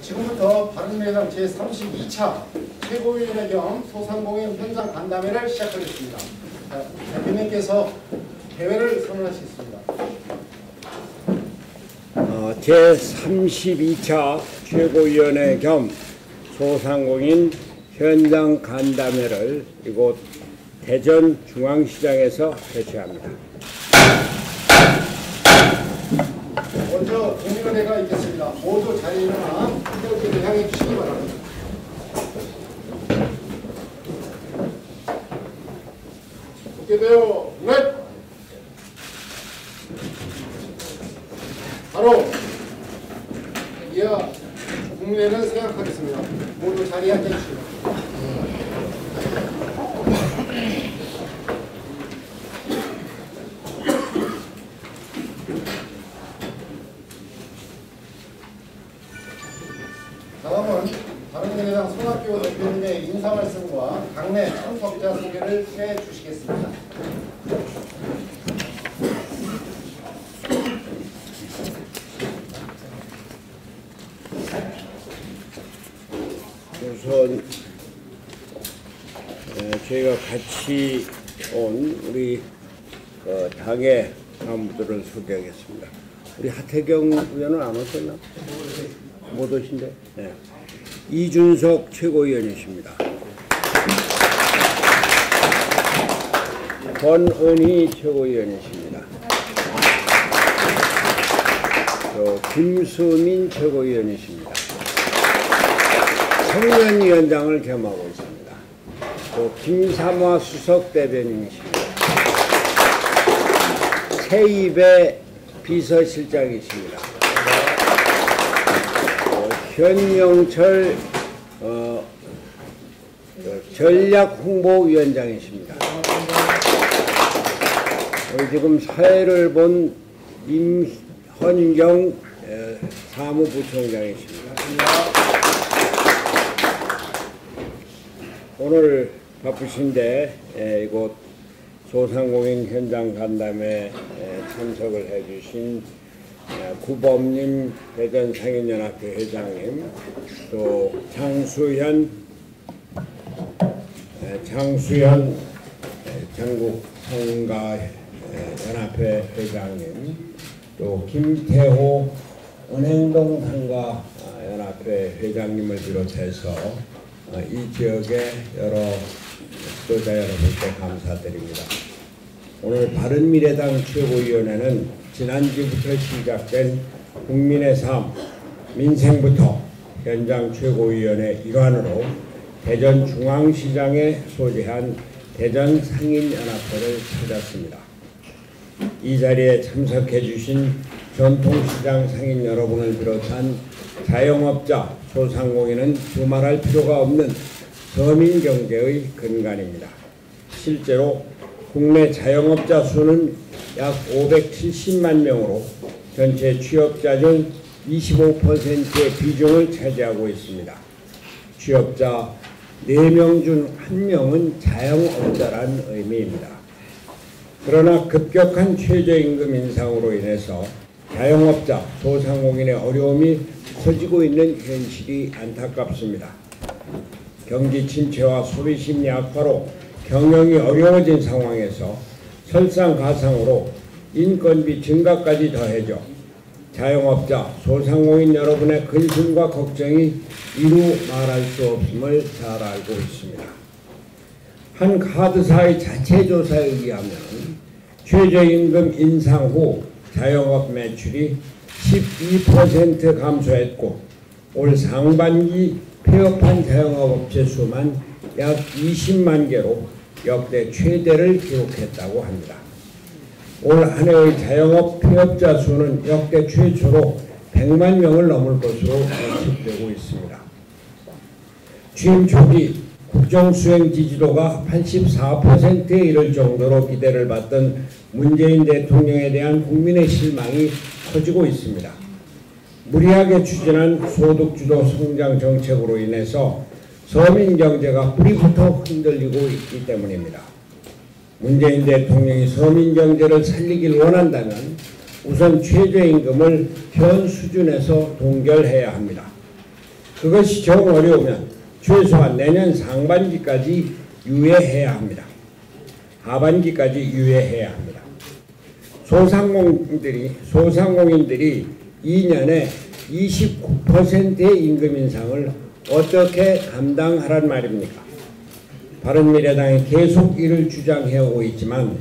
지금부터 바른미래당 제32차 최고위원회 겸 소상공인 현장 간담회를 시작하겠습니다. 대표님께서 대회를 선언하시겠습니다. 제32차 최고위원회 겸 소상공인 현장 간담회를 이곳 대전 중앙시장에서 개최합니다. 먼저 동의원회가 있겠습니다. 모두 자리에 일어나 후보들을 향해 주시기 바랍니다. 국회대표 넷! 바로 이하 국민회는 생각하겠습니다. 모두 자리에 앉아 주시기 바랍니다. 다음은 바른미래당 손학규 대표님의 인사말씀과 당내 참석자 소개를 해 주시겠습니다. 우선 저희가 같이 온 우리 당의 간부들을 소개하겠습니다. 우리 하태경 의원은 안 오셨나? 못 오신데? 네. 이준석 최고위원이십니다. 권은희 최고위원이십니다. 김수민 최고위원이십니다. 청년위원장을 겸하고 있습니다. 김삼화 수석 대변인이십니다. 최입의 비서실장이십니다. 현영철 전략홍보위원장이십니다. 지금 사회를 본 임헌경 사무부총장이십니다. 오늘 바쁘신데 이곳 소상공인 현장 간담회에 참석을 해주신 구범님 대전상인연합회 회장님, 또 장수현 전국상가연합회 회장님, 또 김태호 은행동 상가연합회 회장님을 비롯해서 이 지역의 여러 지도자 여러분께 감사드립니다. 오늘 바른미래당 최고위원회는 지난주부터 시작된 국민의 삶, 민생부터 현장 최고위원회 일환으로 대전 중앙시장에 소재한 대전 상인연합회를 찾았습니다. 이 자리에 참석해 주신 전통시장 상인 여러분을 비롯한 자영업자, 소상공인은 두말할 필요가 없는 서민경제의 근간입니다. 실제로 국내 자영업자 수는 약 570만 명으로 전체 취업자 중 25%의 비중을 차지하고 있습니다. 취업자 4명 중 1명은 자영업자란 의미입니다. 그러나 급격한 최저임금 인상으로 인해서 자영업자, 소상공인의 어려움이 커지고 있는 현실이 안타깝습니다. 경기 침체와 소비심리 악화로 경영이 어려워진 상황에서 설상가상으로 인건비 증가까지 더해져 자영업자, 소상공인 여러분의 근심과 걱정이 이루 말할 수 없음을 잘 알고 있습니다. 한 카드사의 자체 조사에 의하면 최저임금 인상 후 자영업 매출이 12% 감소했고 올 상반기 폐업한 자영업업체 수만 약 20만 개로 역대 최대를 기록했다고 합니다. 올 한 해의 자영업 폐업자 수는 역대 최초로 100만 명을 넘을 것으로 예측되고 있습니다. 취임 초기 국정수행 지지도가 84%에 이를 정도로 기대를 받던 문재인 대통령에 대한 국민의 실망이 커지고 있습니다. 무리하게 추진한 소득주도 성장 정책으로 인해서 서민 경제가 뿌리부터 흔들리고 있기 때문입니다. 문재인 대통령이 서민 경제를 살리길 원한다면 우선 최저임금을 현 수준에서 동결해야 합니다. 그것이 정 어려우면 최소한 내년 상반기까지 유예해야 합니다. 하반기까지 유예해야 합니다. 소상공인들이 2년에 29%의 임금 인상을 어떻게 감당하란 말입니까? 바른미래당이 계속 이를 주장해오고 있지만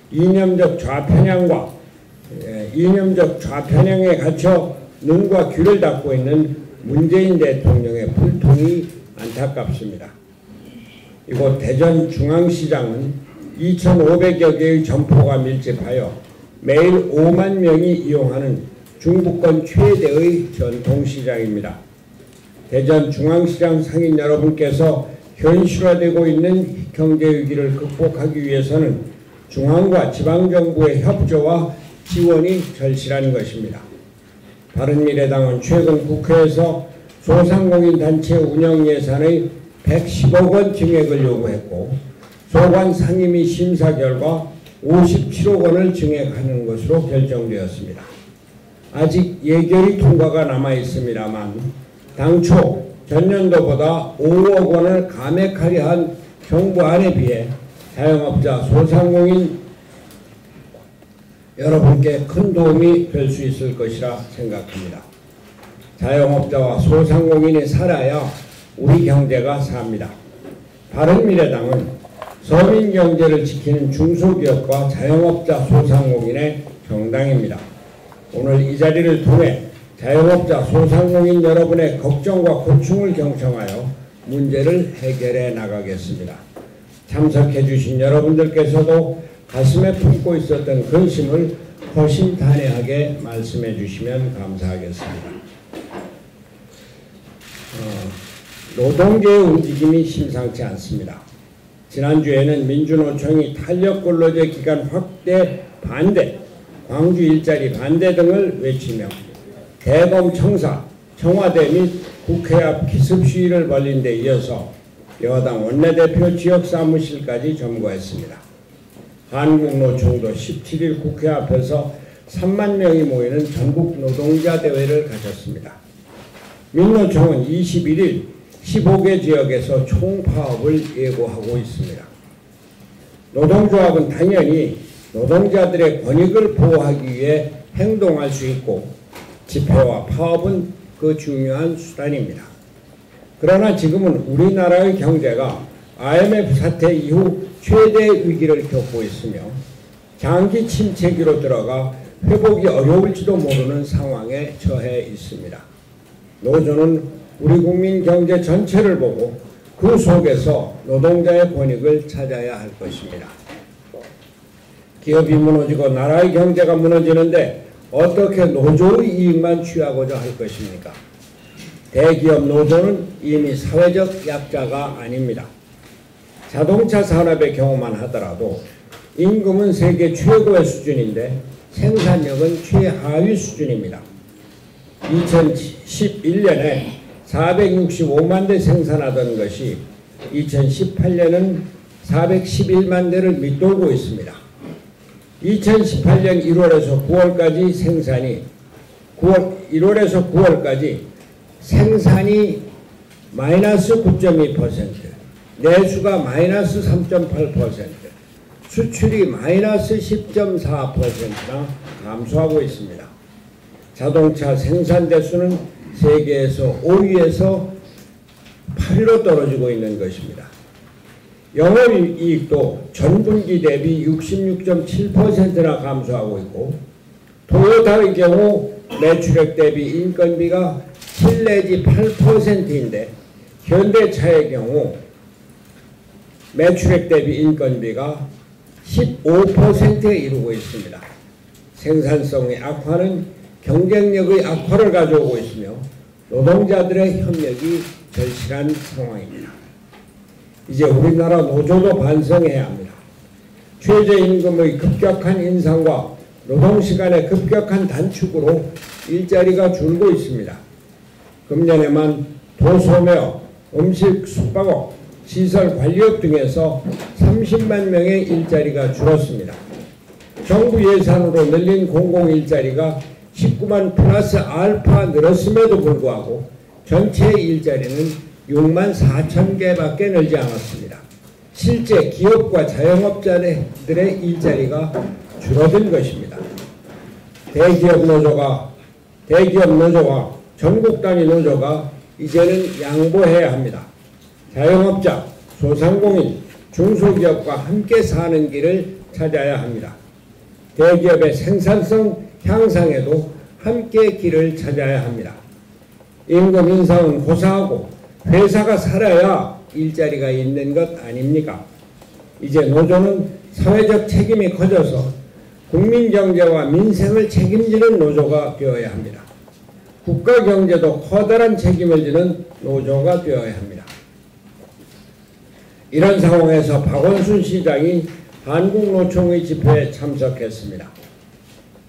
이념적 좌편향에 갇혀 눈과 귀를 닫고 있는 문재인 대통령의 불통이 안타깝습니다. 이곳 대전 중앙시장은 2,500여 개의 점포가 밀집하여 매일 5만 명이 이용하는 중부권 최대의 전통시장입니다. 대전 중앙시장 상인 여러분께서 현실화되고 있는 경제위기를 극복하기 위해서는 중앙과 지방정부의 협조와 지원이 절실한 것입니다. 바른미래당은 최근 국회에서 소상공인 단체 운영 예산의 110억 원 증액을 요구했고 소관 상임위 심사 결과 57억 원을 증액하는 것으로 결정되었습니다. 아직 예결위 통과가 남아 있습니다만 당초 전년도보다 5억 원을 감액하려 한 정부안에 비해 자영업자 소상공인 여러분께 큰 도움이 될 수 있을 것이라 생각합니다. 자영업자와 소상공인이 살아야 우리 경제가 삽니다. 바른미래당은 서민 경제를 지키는 중소기업과 자영업자 소상공인의 정당입니다. 오늘 이 자리를 통해 자영업자 소상공인 여러분의 걱정과 고충을 경청하여 문제를 해결해 나가겠습니다. 참석해 주신 여러분들께서도 가슴에 품고 있었던 근심을 허심탄회하게 말씀해 주시면 감사하겠습니다. 노동계의 움직임이 심상치 않습니다. 지난주에는 민주노총이 탄력근로제 기간 확대 반대, 광주 일자리 반대 등을 외치며 대검 청사, 청와대 및 국회 앞 기습 시위를 벌린 데 이어서 여당 원내대표 지역 사무실까지 점거했습니다. 한국노총도 17일 국회 앞에서 3만 명이 모이는 전국 노동자 대회를 가졌습니다. 민노총은 21일 15개 지역에서 총파업을 예고하고 있습니다. 노동조합은 당연히 노동자들의 권익을 보호하기 위해 행동할 수 있고 집회와 파업은 그 중요한 수단입니다. 그러나 지금은 우리나라의 경제가 IMF 사태 이후 최대 위기를 겪고 있으며 장기 침체기로 들어가 회복이 어려울지도 모르는 상황에 처해 있습니다. 노조는 우리 국민 경제 전체를 보고 그 속에서 노동자의 권익을 찾아야 할 것입니다. 기업이 무너지고 나라의 경제가 무너지는데 어떻게 노조의 이익만 취하고자 할 것입니까? 대기업 노조는 이미 사회적 약자가 아닙니다. 자동차 산업의 경우만 하더라도 임금은 세계 최고의 수준인데 생산력은 최하위 수준입니다. 2011년에 465만 대 생산하던 것이 2018년은 411만 대를 밑돌고 있습니다. 2018년 1월에서 9월까지 생산이 마이너스 9.2%, 내수가 마이너스 3.8%, 수출이 마이너스 10.4%나 감소하고 있습니다. 자동차 생산 대수는 세계에서 5위에서 8위로 떨어지고 있는 것입니다. 영업이익도 전분기 대비 66.7%나 감소하고 있고 토요타의 경우 매출액 대비 인건비가 7 내지 8%인데 현대차의 경우 매출액 대비 인건비가 15%에 이르고 있습니다. 생산성의 악화는 경쟁력의 악화를 가져오고 있으며 노동자들의 협력이 절실한 상황입니다. 이제 우리나라 노조도 반성해야 합니다. 최저임금의 급격한 인상과 노동시간의 급격한 단축으로 일자리가 줄고 있습니다. 금년에만 도소매업, 음식, 숙박업, 시설 관리업 등에서 30만 명의 일자리가 줄었습니다. 정부 예산으로 늘린 공공일자리가 19만 플러스 알파 늘었음에도 불구하고 전체 일자리는 6만 4천 개밖에 늘지 않았습니다. 실제 기업과 자영업자들의 일자리가 줄어든 것입니다. 대기업 노조와 전국 단위 노조가 이제는 양보해야 합니다. 자영업자, 소상공인, 중소기업과 함께 사는 길을 찾아야 합니다. 대기업의 생산성 향상에도 함께 길을 찾아야 합니다. 임금 인상은 고사하고 회사가 살아야 일자리가 있는 것 아닙니까? 이제 노조는 사회적 책임이 커져서 국민 경제와 민생을 책임지는 노조가 되어야 합니다. 국가 경제도 커다란 책임을 지는 노조가 되어야 합니다. 이런 상황에서 박원순 시장이 한국노총의 집회에 참석했습니다.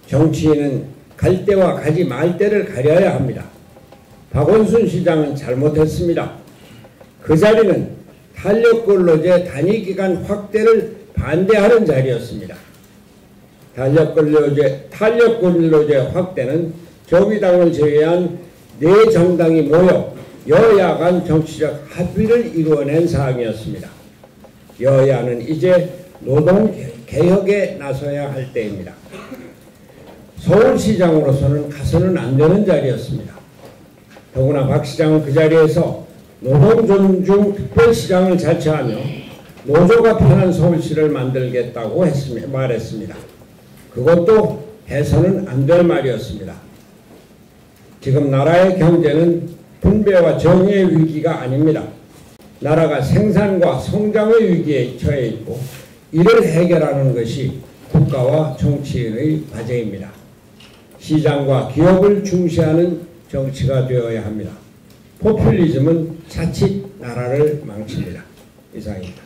정치인은 갈 때와 가지 말 때를 가려야 합니다. 박원순 시장은 잘못했습니다. 그 자리는 탄력근로제 단위기간 확대를 반대하는 자리였습니다. 탄력근로제 확대는 정의당을 제외한 네 정당이 모여 여야 간 정치적 합의를 이루어낸 사항이었습니다. 여야는 이제 노동개혁에 나서야 할 때입니다. 서울시장으로서는 가서는 안 되는 자리였습니다. 더구나 박 시장은 그 자리에서 노동존중 특별시장을 자처하며 노조가 편한 서울시를 만들겠다고 말했습니다. 그것도 해서는 안 될 말이었습니다. 지금 나라의 경제는 분배와 정의의 위기가 아닙니다. 나라가 생산과 성장의 위기에 처해 있고 이를 해결하는 것이 국가와 정치인의 과제입니다. 시장과 기업을 중시하는 정치가 되어야 합니다. 포퓰리즘은 자칫 나라를 망칩니다. 이상입니다.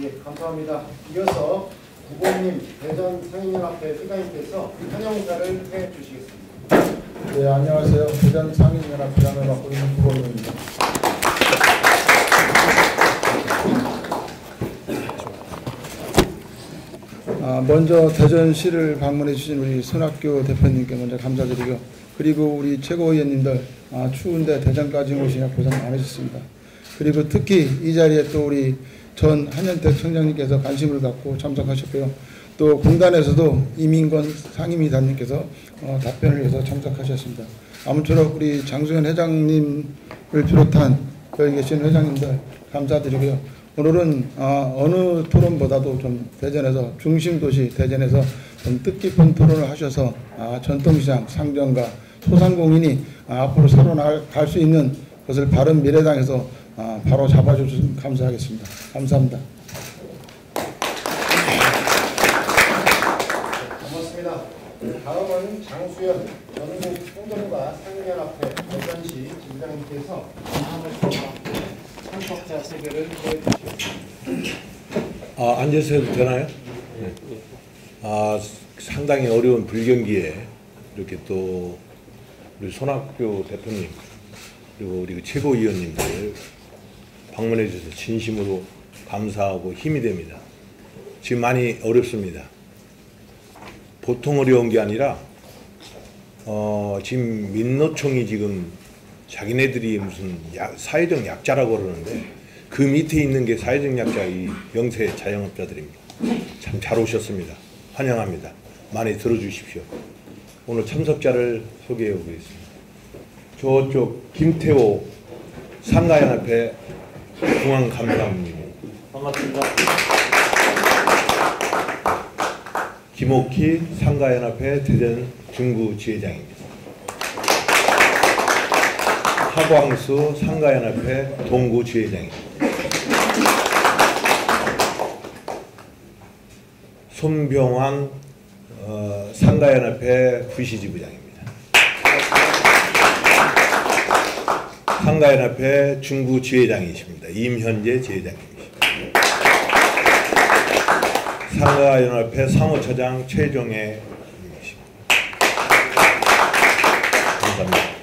예, 감사합니다. 이어서 구본님 대전 상인연합회 회장님께서 환영사를 해주시겠습니다. 네, 안녕하세요. 대전 상인연합회장을 맡고 있는 구본입니다. 먼저 대전시를 방문해 주신 우리 손학규 대표님께 먼저 감사드리고, 그리고 우리 최고위원님들 추운데 대전까지 오시냐 고생 많으셨습니다. 그리고 특히 이 자리에 또 우리 전 한현택 청장님께서 관심을 갖고 참석하셨고요. 또 공단에서도 이민권 상임위단님께서 답변을 위해서 참석하셨습니다. 아무쪼록 우리 장수현 회장님을 비롯한 여기 계신 회장님들 감사드리고요. 오늘은 어느 토론보다도 좀 대전에서 중심도시 대전에서 좀 뜻깊은 토론을 하셔서 전통시장 상점과 소상공인이 앞으로 살아나갈 수 있는 것을 바른 미래당에서 바로 잡아주시면 감사하겠습니다. 감사합니다. 고맙습니다. 다음은 장수현 전국 행정과 상인연합회 대전시 지부장님께서 참석자 소개를 해주시겠습니다. 앉아서 해도 되나요? 네. 상당히 어려운 불경기에 이렇게 또 우리 손학규 대표님 그리고 우리 최고위원님들 방문해 주셔서 진심으로 감사하고 힘이 됩니다. 지금 많이 어렵습니다. 보통 어려운 게 아니라 지금 민노총이 지금 자기네들이 무슨 사회적 약자라고 그러는데 그 밑에 있는 게 사회적 약자 이 영세 자영업자들입니다. 참 잘 오셨습니다. 환영합니다. 많이 들어주십시오. 오늘 참석자를 소개해 보겠습니다. 저쪽 김태호 상가연합회 중앙감사원님 반갑습니다. 김옥희 상가연합회 대전 중구 지회장입니다. 하광수 상가연합회 동구 지회장입니다. 손병환 상가연합회 부시지부장입니다. 상가연합회 중구 지회장이십니다. 임현재 지회장입니다. 상가연합회 사무처장 최종혜 님이십니다. 감사합니다.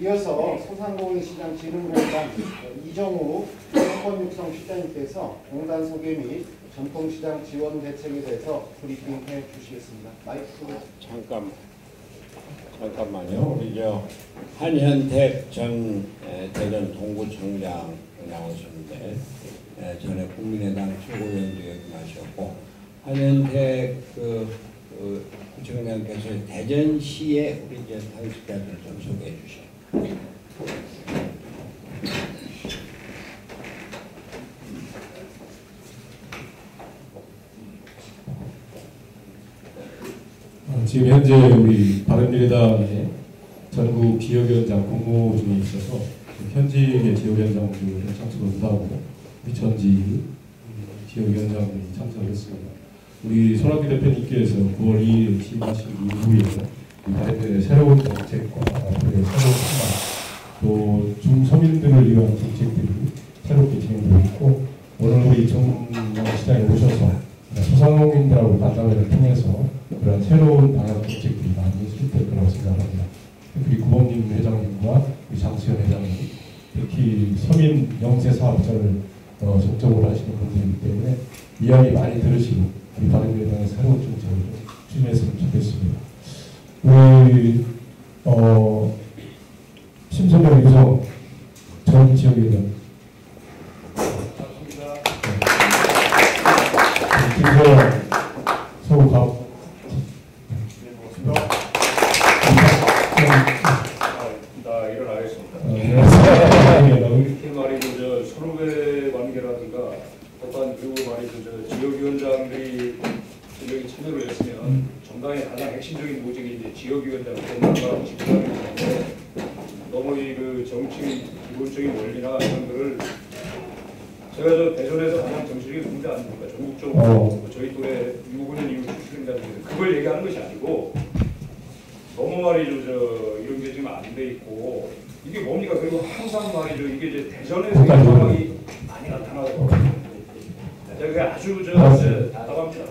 이어서 소상공인 시장 진흥공단 이정우 박원육성 시장님께서 공단 소개 및 전통시장 지원 대책에 대해서 브리핑해 주시겠습니다. 마이크. 잠깐만요. 우리 한현택 전 대전 동구청장 나오셨는데 전에 국민의당 최고위원도 역임하셨고 한현택 구청장께서 대전시의 우리 당직자들 좀 소개해 주시죠. 지금 현재 우리 바른미래당의 전국 지역위원장 공모 중에 있어서 현직의 지역위원장들을 참석을 못하고 우리 전직 지역위원장들이 참석을 했습니다. 우리 손학규 대표님께서 9월 2일 취임하신 이후에 바른미래의 새로운 정책과 앞으로의 새로운 희망 또 중서민들을 위한 정책들이 새롭게 진행되고 있고 오늘 우리 정시장에 오셔서 소상공인들하고 간담회를 통해서 그런 새로운 방향 정책들이 많이 수립될 거라고 생각합니다. 우리 구범진 회장님과 우리 장수현 회장님, 특히 서민 영세 사업자를 중점으로 하시는 분들이기 때문에 이야기 많이 들으시고 우리 바른미래당의 새로운 정책을 좀 추진했으면 좋겠습니다. 우리 심선영 유성 전 지역위원장. 김서영 서울갑 나 일어나겠습니다. 이렇게 말이죠, 서로의 관계라든가 어떤 그리고 말이죠, 지역위원장들이 여기 참여를 했으면 정당의 가장 핵심적인 모직이 이제 지역위원장 권한과 직분하는 건데 너무 그 정치 기본적인 원리나 이런 거를 제가 대전에서 가장 정치적인 문제 아닙니까? 전국적으로 저희 또래 65년 이후 출신자들 그걸 얘기하는 것이 아니고 너무 말이죠 이런 게 지금 안 돼 있고 이게 뭡니까? 그리고 항상 말이죠 이게 이제 대전에서 상황이 많이 나타나고 제가 아주 답답합니다.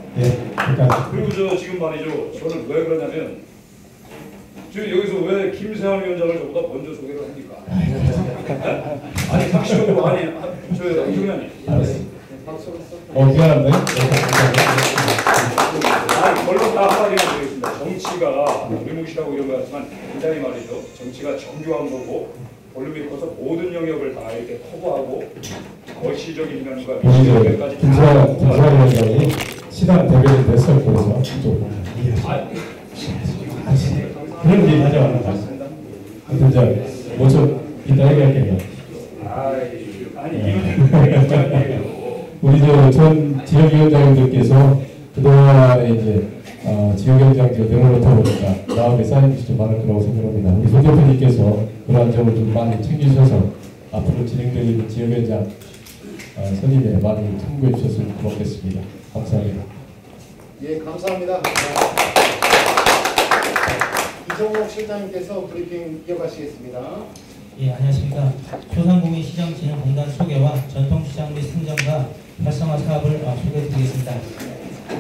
그리고 지금 말이죠 저는 왜 그러냐면 지금 여기서 왜 김세환 위원장을 저보다 먼저 소개를 합니까? 아니 상식적으로 아니 저 이종현님. 미안한데. 아니 결론 다 한마디만 드리겠습니다. 정치가 우리 몫이라고 이런 거 같지만 굉장히 말이죠. 정치가 정교한 거고 볼륨이 커서 모든 영역을 다 이렇게 커버하고 거시적인 면과 미시적인 면까지 다 김세환 위원장이 시당 대변인 됐을 거라서 좀 그런 얘기 하지 않았습니다. 하여튼 뭐좀 이따 얘기할게요. 우리 전 지역위원장님들께서 그동안에 이제 지역위원장직 명을 놓다 보니까 다음에 쌓인 것이 좀 많을 거라고 생각합니다. 우리 송 대표님께서 그러한 점을 좀 많이 챙기셔서 앞으로 진행되는 지역위원장 선임에 많이 참고해 주셨으면 고맙겠습니다. 감사합니다. 예, 감사합니다. 이종옥 실장님께서 브리핑 이어가시겠습니다. 예, 안녕하십니까. 소상공인시장진흥공단 소개와 전통시장 및 상점과 활성화 사업을 소개해드리겠습니다.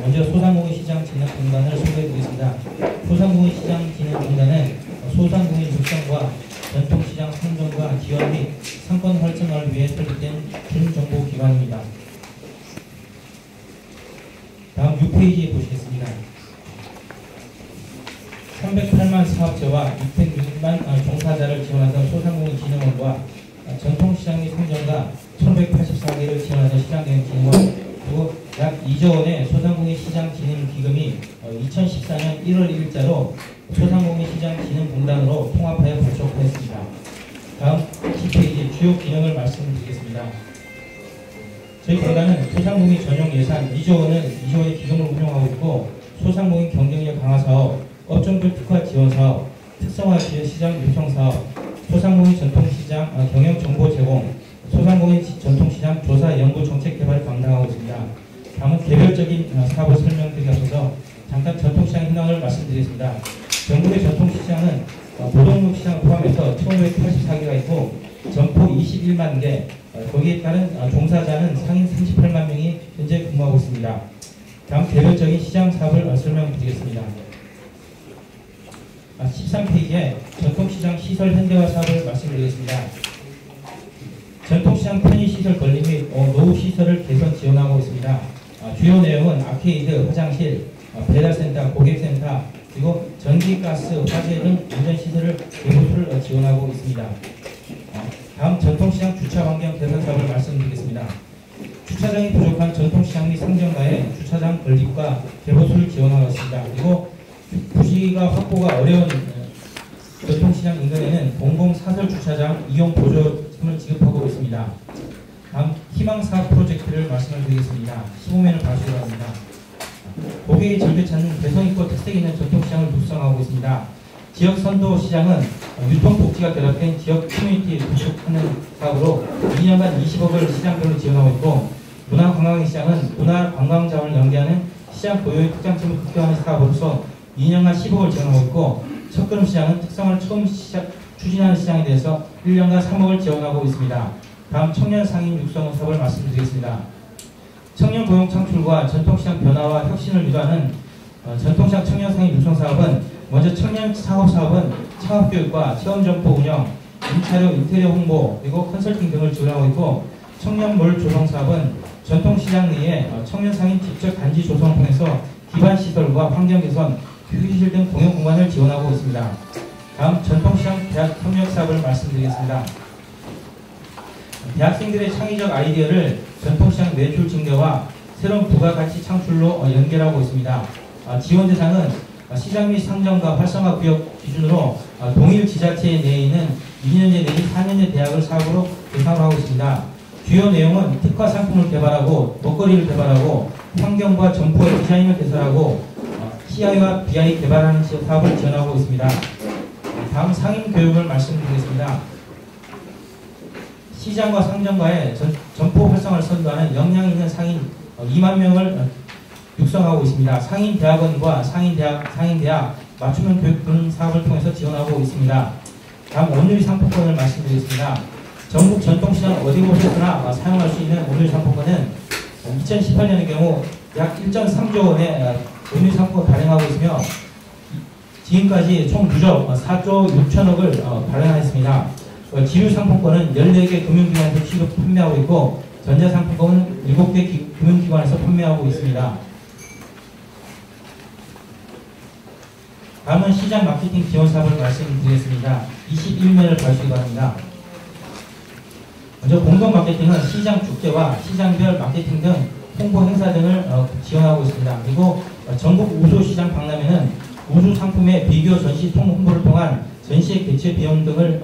먼저 소상공인시장진흥공단을 소개해드리겠습니다. 소상공인시장진흥공단은 소상공인 육성과 전통시장 상점과 지원 및 상권 활성화를 위해 설립된 준정보기관입니다. 다음 6페이지에 보시겠습니다. 308만 사업체와 606만 종사자를 지원하던 소상공인진흥원과 전통시장 및 상점과 1184개를 지원하던 시장경영진흥원 그리고 약 2조 원의 소상공인시장진흥기금이 2014년 1월 1일자로 소상공인시장진흥공단으로 통합하여 발족하였습니다. 다음 10페이지 주요 기능을 말씀드리겠습니다. 저희 공단은 소상공인 전용 예산 2조 원의 기금을 운영하고 있고 소상공인 경쟁력 강화 사업, 업종별 특화 지원 사업, 특성화 시장 요청 사업, 소상공인 전통시장 경영 정보 제공, 소상공인 전통시장 조사 연구 정책 개발을 담당하고 있습니다. 다음은 개별적인 사업을 설명드리기 앞서서 잠깐 전통시장 현황을 말씀드리겠습니다. 전국의 전통시장은 노동력 시장을 포함해서 1584개가 있고 점포 21만 개, 거기에 따른 종사자는 상인 38만 명이 현재 근무하고 있습니다. 다음 개별적인 시장 사업을 설명드리겠습니다. 13페이지에 전통시장 시설 현대화 사업을 말씀드리겠습니다. 전통시장 전통시장 편의시설 건립 및 노후시설을 개선 지원하고 있습니다. 주요 내용은 아케이드, 화장실, 배달센터, 고객센터, 그리고 전기, 가스, 화재 등 안전시설을 개보수를 지원하고 있습니다. 다음 전통시장 주차환경 개선 사업을 말씀드리겠습니다. 주차장이 부족한 전통시장 및 상점가에 주차장 건립과 개보수를 지원하고 있습니다. 그리고 부지가 확보가 어려운 전통시장 인근에는 공공사설 주차장 이용 보조금을 지급하고 있습니다. 다음 희망사업 프로젝트를 말씀을 드리겠습니다. 15면을 봐주시기 바랍니다. 고객이 즐겨 찾는 개성있고 특색 있는 전통시장을 육성하고 있습니다. 지역 선도 시장은 유통복지가 결합된 지역 커뮤니티 구축하는 사업으로 2년간 20억을 시장별로 지원하고 있고, 문화관광시장은 문화관광자원을 연계하는 시장 고유의 특장점을 극대화하는 사업으로서 2년간 10억을 지원하고 있고, 첫걸음시장은 특성을 처음 추진하는 시장에 대해서 1년간 3억을 지원하고 있습니다. 다음 청년 상인 육성 사업을 말씀드리겠습니다. 청년 고용 창출과 전통시장 변화와 혁신을 유도하는 전통시장 청년 상인 육성 사업은, 먼저 청년 창업 사업은 창업교육과 체험점포 운영, 인차료, 인테리어 홍보, 그리고 컨설팅 등을 지원하고 있고, 청년몰 조성 사업은 전통시장 내에 청년 상인 직접 단지 조성을 통해서 기반시설과 환경 개선, 휴게실 등 공용 공간을 지원하고 있습니다. 다음 전통시장 대학 협력 사업을 말씀드리겠습니다. 대학생들의 창의적 아이디어를 전통시장 매출 증대와 새로운 부가가치 창출로 연결하고 있습니다. 지원 대상은 시장 및 상점과 활성화 구역 기준으로 동일 지자체 내에 있는 2년제 내지 4년제 대학을 사업으로 대상으로 하고 있습니다. 주요 내용은 특화 상품을 개발하고 먹거리를 개발하고 환경과 점포의 디자인을 개설하고 CI와 BI 개발하는 사업을 지원하고 있습니다. 다음 상인 교육을 말씀드리겠습니다. 시장과 상점과의 점포 활성화를 선도하는 역량 있는 상인 2만 명을 육성하고 있습니다. 상인 대학원과 상인 대학 맞춤형 교육 등 사업을 통해서 지원하고 있습니다. 다음 온누리 상품권을 말씀드리겠습니다. 전국 전통시장 어디 곳에서나 사용할 수 있는 온누리 상품권은 2018년의 경우 약 1.3조 원의 온누리 상품을 발행하고 있으며, 지금까지 총 누적 4조 6천억을 발행하였습니다. 지유 상품권은 14개 금융기관에서 취급 판매하고 있고, 전자상품권은 7개 금융기관에서 판매하고 있습니다. 다음은 시장 마케팅 지원 사업을 말씀드리겠습니다. 21면을 봐주시기 바랍니다. 먼저 공동 마케팅은 시장 축제와 시장별 마케팅 등 홍보 행사 등을 지원하고 있습니다. 그리고 전국 우수시장 박람회는 우수 상품의 비교 전시 홍보를 통한 전시의 개최 비용 등을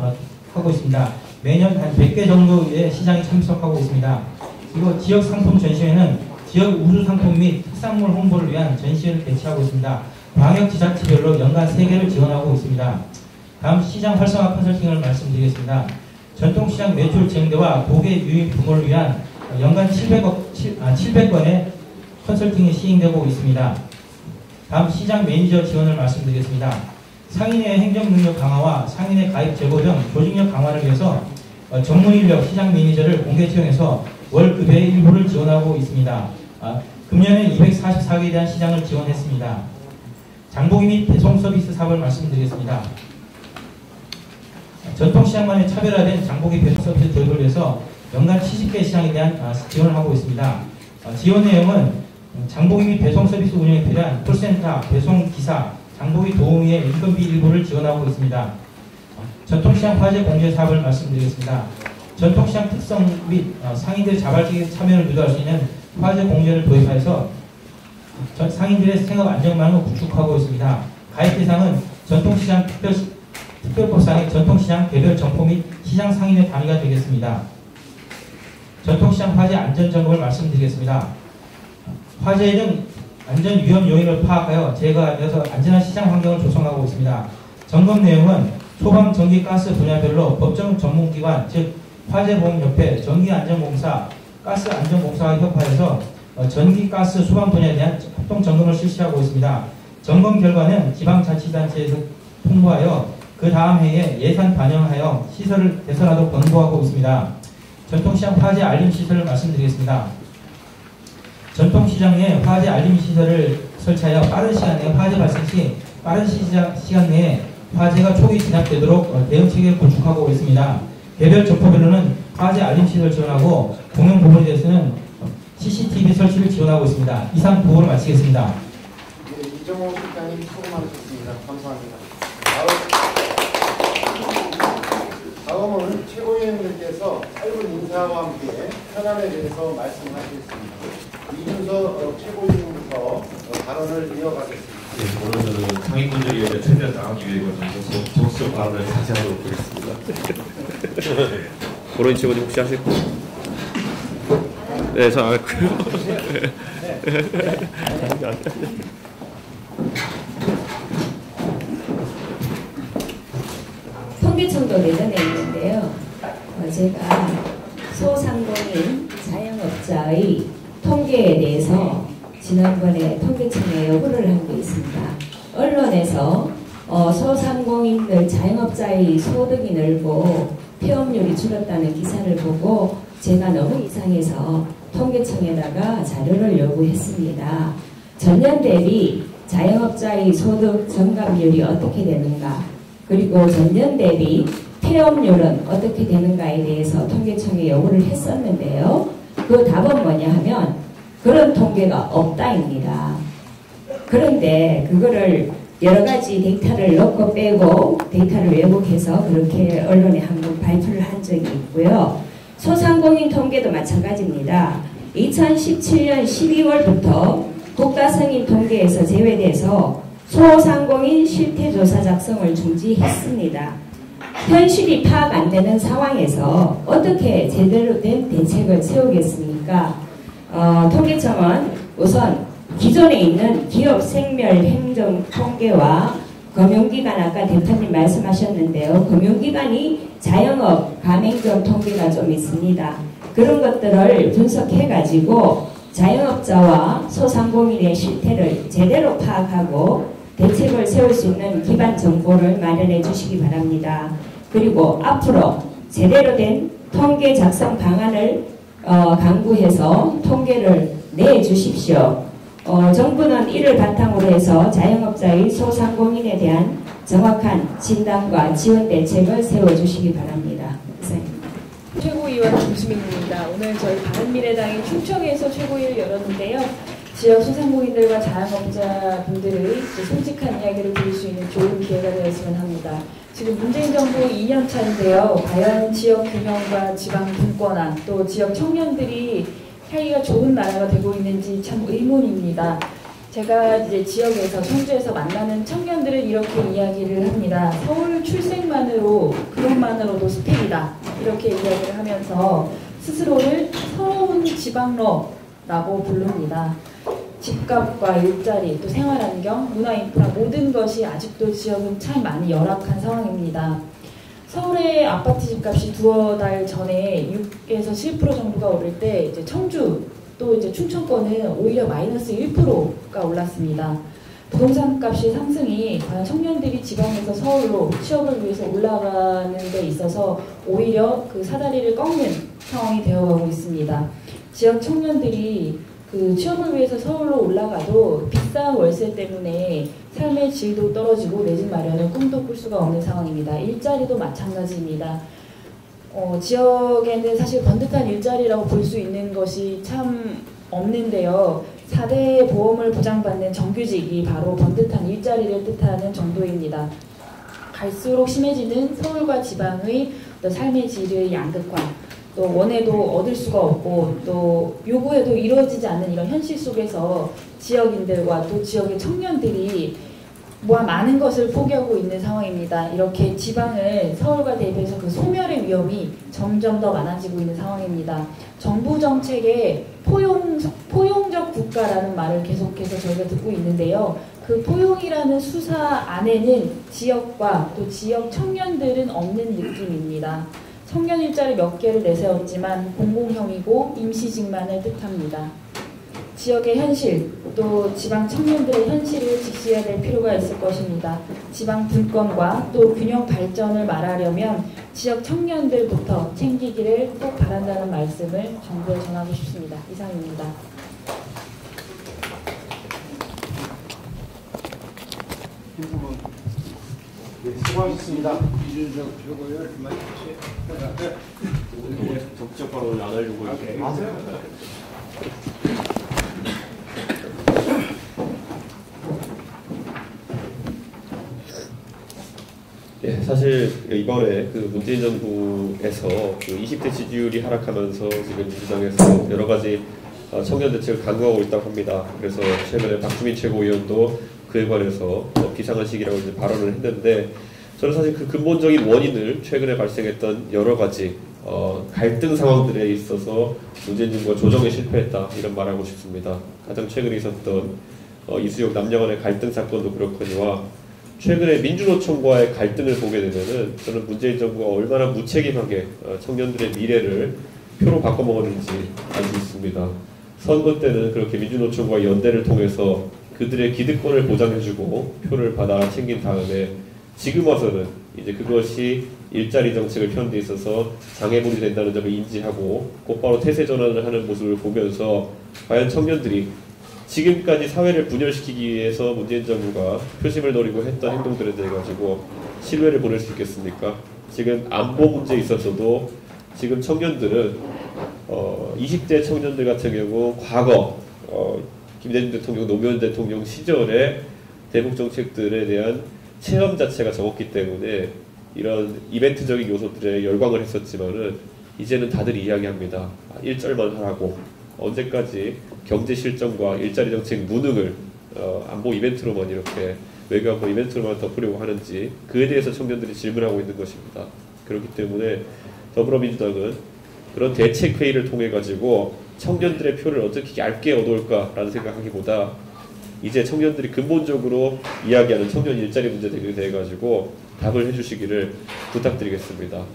하고 있습니다. 매년 한 100개 정도의 시장이 참석하고 있습니다. 그리고 지역 상품 전시회는 지역 우수 상품 및 특산물 홍보를 위한 전시회를 개최하고 있습니다. 광역 지자체별로 연간 3개를 지원하고 있습니다. 다음 시장 활성화 컨설팅을 말씀드리겠습니다. 전통시장 매출 증대와 고객 유입 부모를 위한 연간 700건의 컨설팅이 시행되고 있습니다. 다음 시장 매니저 지원을 말씀드리겠습니다. 상인의 행정능력 강화와 상인의 가입 제고 등 조직력 강화를 위해서 전문인력 시장 매니저를 공개 채용해서 월급의 일부를 지원하고 있습니다. 금년에 244개에 대한 시장을 지원했습니다. 장보기 및 배송 서비스 사업을 말씀드리겠습니다. 전통시장만의 차별화된 장보기 배송 서비스 도입을 위해서 연간 70개 시장에 대한 지원을 하고 있습니다. 지원 내용은 장보기 및 배송 서비스 운영에 필요한 콜센터, 배송기사, 장보기 도우미의 인건비 일부를 지원하고 있습니다. 전통시장 화재 공제 사업을 말씀드리겠습니다. 전통시장 특성 및 상인들의 자발적인 참여를 유도할 수 있는 화재 공제를 도입하여서 상인들의 생업 안정망을 구축하고 있습니다. 가입 대상은 전통시장 특별법상의 전통시장 개별 점포 및 시장 상인의 단위가 되겠습니다. 전통시장 화재 안전점검을 말씀드리겠습니다. 화재 등 안전 위험 요인을 파악하여 제거하면서 안전한 시장 환경을 조성하고 있습니다. 점검 내용은 소방, 전기, 가스 분야별로 법정 전문기관, 즉 화재보험협회, 전기안전공사, 가스안전공사와 협업하여서 전기, 가스, 소방 분야에 대한 합동 점검을 실시하고 있습니다. 점검 결과는 지방자치단체에서 통보하여 그 다음 해에 예산 반영하여 시설을 개선하도록 권고하고 있습니다. 전통시장 화재 알림 시설을 말씀드리겠습니다. 전통시장에 화재 알림 시설을 설치하여 빠른 시간 내에 화재 발생 시 빠른 시간 내에 화재가 초기 진압되도록 대응 체계를 구축하고 있습니다. 개별 점포별로는 화재 알림 시설을 지원하고 공용 부분에 대해서는 CCTV 설치를 지원하고 있습니다. 이상 보고를 마치겠습니다. 네, 이정호 실장님 수고 많으셨습니다. 감사합니다. 다음은 최고위원님께서 짧은 인사와 함께 현안에 대해서 말씀하시겠습니다. 이준서 최고위원부터 발언을 이어가겠습니다. 네, 오늘 저는 상임분들이 최대한 나가기 위해서 적극적 발언을 다시 하도록 하겠습니다. 고론 최고님 혹시 하실 거? 네, 저 안 했고요. 통계청도 내전에 있는데요. 제가 소상공인 자영업자의 통계에 대해서 지난번에 통계청에 요구를 한 게 있습니다. 언론에서 소상공인들 자영업자의 소득이 늘고 폐업률이 줄었다는 기사를 보고 제가 너무 이상해서 통계청에다가 자료를 요구했습니다. 전년 대비 자영업자의 소득 증감률이 어떻게 되는가, 그리고 전년 대비 폐업률은 어떻게 되는가에 대해서 통계청에 요구를 했었는데요. 그 답은 뭐냐 하면 그런 통계가 없다입니다. 그런데 그거를 여러 가지 데이터를 넣고 빼고 데이터를 왜곡해서 그렇게 언론에 한번 발표를 한 적이 있고요. 소상공인 통계도 마찬가지입니다. 2017년 12월부터 국가승인 통계에서 제외돼서 소상공인 실태조사 작성을 중지했습니다. 현실이 파악 안 되는 상황에서 어떻게 제대로 된 대책을 세우겠습니까? 통계청은 우선 기존에 있는 기업 생멸 행정 통계와 금융기관, 아까 대표님 말씀하셨는데요. 금융기관이 자영업 가맹점 통계가 좀 있습니다. 그런 것들을 분석해가지고 자영업자와 소상공인의 실태를 제대로 파악하고 대책을 세울 수 있는 기반 정보를 마련해 주시기 바랍니다. 그리고 앞으로 제대로 된 통계 작성 방안을 강구해서 통계를 내주십시오. 정부는 이를 바탕으로 해서 자영업자의 소상공인에 대한 정확한 진단과 지원 대책을 세워주시기 바랍니다. 이상입니다. 최고위원 김수민입니다. 오늘 저희 바른미래당이 충청에서 최고위를 열었는데요. 지역 소상공인들과 자영업자분들의 솔직한 이야기를 들을 수 있는 좋은 기회가 되었으면 합니다. 지금 문재인 정부 2년 차인데요. 과연 지역 균형과 지방 분권화, 또 지역 청년들이 살기가 좋은 나라가 되고 있는지 참 의문입니다. 제가 이제 지역에서 청주에서 만나는 청년들은 이렇게 이야기를 합니다. 서울 출생만으로 그것만으로도 스펙이다, 이렇게 이야기를 하면서 스스로를 서러운 지방러라고 부릅니다. 집값과 일자리, 또 생활환경, 문화인프라 모든 것이 아직도 지역은 참 많이 열악한 상황입니다. 서울의 아파트 집값이 두어 달 전에 6에서 7% 정도가 오를 때 이제 청주 또 이제 충청권은 오히려 마이너스 1%가 올랐습니다. 부동산 값이 상승이 과연 청년들이 지방에서 서울로 취업을 위해서 올라가는 데 있어서 오히려 그 사다리를 꺾는 상황이 되어가고 있습니다. 지역 청년들이 그 취업을 위해서 서울로 올라가도 비싼 월세 때문에 삶의 질도 떨어지고 내 집 마련을 꿈도 꿀 수가 없는 상황입니다. 일자리도 마찬가지입니다. 지역에는 사실 번듯한 일자리라고 볼 수 있는 것이 참 없는데요. 4대 보험을 보장받는 정규직이 바로 번듯한 일자리를 뜻하는 정도입니다. 갈수록 심해지는 서울과 지방의 삶의 질의 양극화, 또 원해도 얻을 수가 없고 또 요구해도 이루어지지 않는 이런 현실 속에서 지역인들과 또 지역의 청년들이 많은 것을 포기하고 있는 상황입니다. 이렇게 지방을 서울과 대비해서 그 소멸의 위험이 점점 더 많아지고 있는 상황입니다. 정부 정책에 포용적 국가라는 말을 계속해서 저희가 듣고 있는데요. 그 포용이라는 수사 안에는 지역과 또 지역 청년들은 없는 느낌입니다. 청년 일자리 몇 개를 내세웠지만 공공형이고 임시직만을 뜻합니다. 지역의 현실, 또 지방 청년들의 현실을 직시해야 될 필요가 있을 것입니다. 지방 분권과 또 균형 발전을 말하려면 지역 청년들부터 챙기기를 꼭 바란다는 말씀을 정부에 전하고 싶습니다. 이상입니다. 수고하셨습니다. 이준석 최고위원 적극적 발언을 안 하려고 이렇게. 예, 사실 이번에 그 문재인 정부에서 그 20대 지지율이 하락하면서 지금 민주당에서 여러 가지 청년 대책을 강구하고 있다고 합니다. 그래서 최근에 박주민 최고위원도 그에 관해서 비상한 시기라고 이제 발언을 했는데, 저는 사실 그 근본적인 원인을 최근에 발생했던 여러 가지 갈등 상황들에 있어서 문재인 정부가 조정에 실패했다, 이런 말하고 싶습니다. 가장 최근에 있었던 이수역 남녀 간의 갈등 사건도 그렇거니와 최근에 민주노총과의 갈등을 보게 되면은 저는 문재인 정부가 얼마나 무책임하게 청년들의 미래를 표로 바꿔먹었는지 알 수 있습니다. 선거 때는 그렇게 민주노총과 연대를 통해서 그들의 기득권을 보장해주고 표를 받아 챙긴 다음에 지금 와서는 이제 그것이 일자리 정책을 펴는 데 있어서 장애물이 된다는 점을 인지하고 곧바로 태세 전환을 하는 모습을 보면서 과연 청년들이 지금까지 사회를 분열시키기 위해서 문재인 정부가 표심을 노리고 했던 행동들에 대해 가지고 신뢰를 보낼 수 있겠습니까? 지금 안보 문제에 있어서도 지금 청년들은 20대 청년들 같은 경우 과거 김대중 대통령, 노무현 대통령 시절의 대북 정책들에 대한 체험 자체가 적었기 때문에 이런 이벤트적인 요소들에 열광을 했었지만은 이제는 다들 이야기합니다. 1절만 하라고, 언제까지 경제 실정과 일자리 정책 무능을 안보 이벤트로만 이렇게 외교안보 이벤트로만 덮으려고 하는지, 그에 대해서 청년들이 질문하고 있는 것입니다. 그렇기 때문에 더불어민주당은 그런 대책회의를 통해 가지고 청년들의 표를 어떻게 얇게 얻어올까라는 생각하기보다 이제 청년들이 근본적으로 이야기하는 청년 일자리 문제에 대해 가지고 답을 해주시기를 부탁드리겠습니다.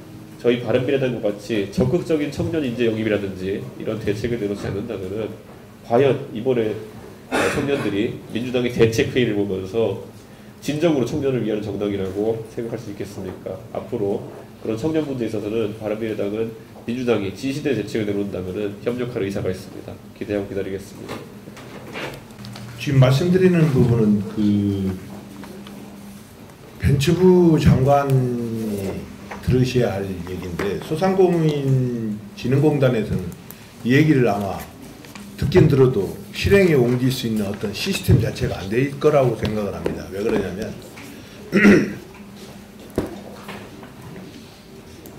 저희 바른미래당과 같이 적극적인 청년 인재 영입이라든지 이런 대책을 내놓지 않는다면은 과연 이번에 청년들이 민주당의 대책회의를 보면서 진정으로 청년을 위한 정당이라고 생각할 수 있겠습니까? 앞으로 그런 청년 문제에 있어서는 바른미래당은 민주당이 진시대 대책을 내놓는다면은 협력할 의사가 있습니다. 기대하고 기다리겠습니다. 지금 말씀드리는 부분은 그 벤처부 장관이 들으셔야 할 얘기인데, 소상공인진흥공단에서는 이 얘기를 아마 듣긴 들어도 실행에 옮길 수 있는 어떤 시스템 자체가 안 될 거라고 생각을 합니다. 왜 그러냐면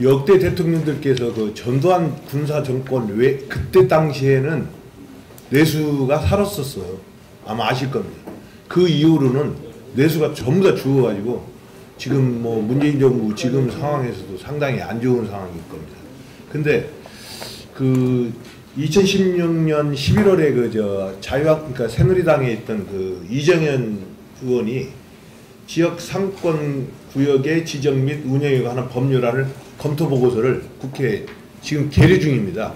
역대 대통령들께서 그 전두환 군사 정권 왜 그때 당시에는 내수가 살았었어요. 아마 아실 겁니다. 그 이후로는 내수가 전부 다 죽어가지고 지금 뭐 문재인 정부 지금 상황에서도 상당히 안 좋은 상황일 겁니다. 근데 그 2016년 11월에 그 그러니까 새누리당에 있던 그 이정현 의원이 지역 상권 구역의 지정 및 운영에 관한 법률안을 검토 보고서를 국회에 지금 계류 중입니다.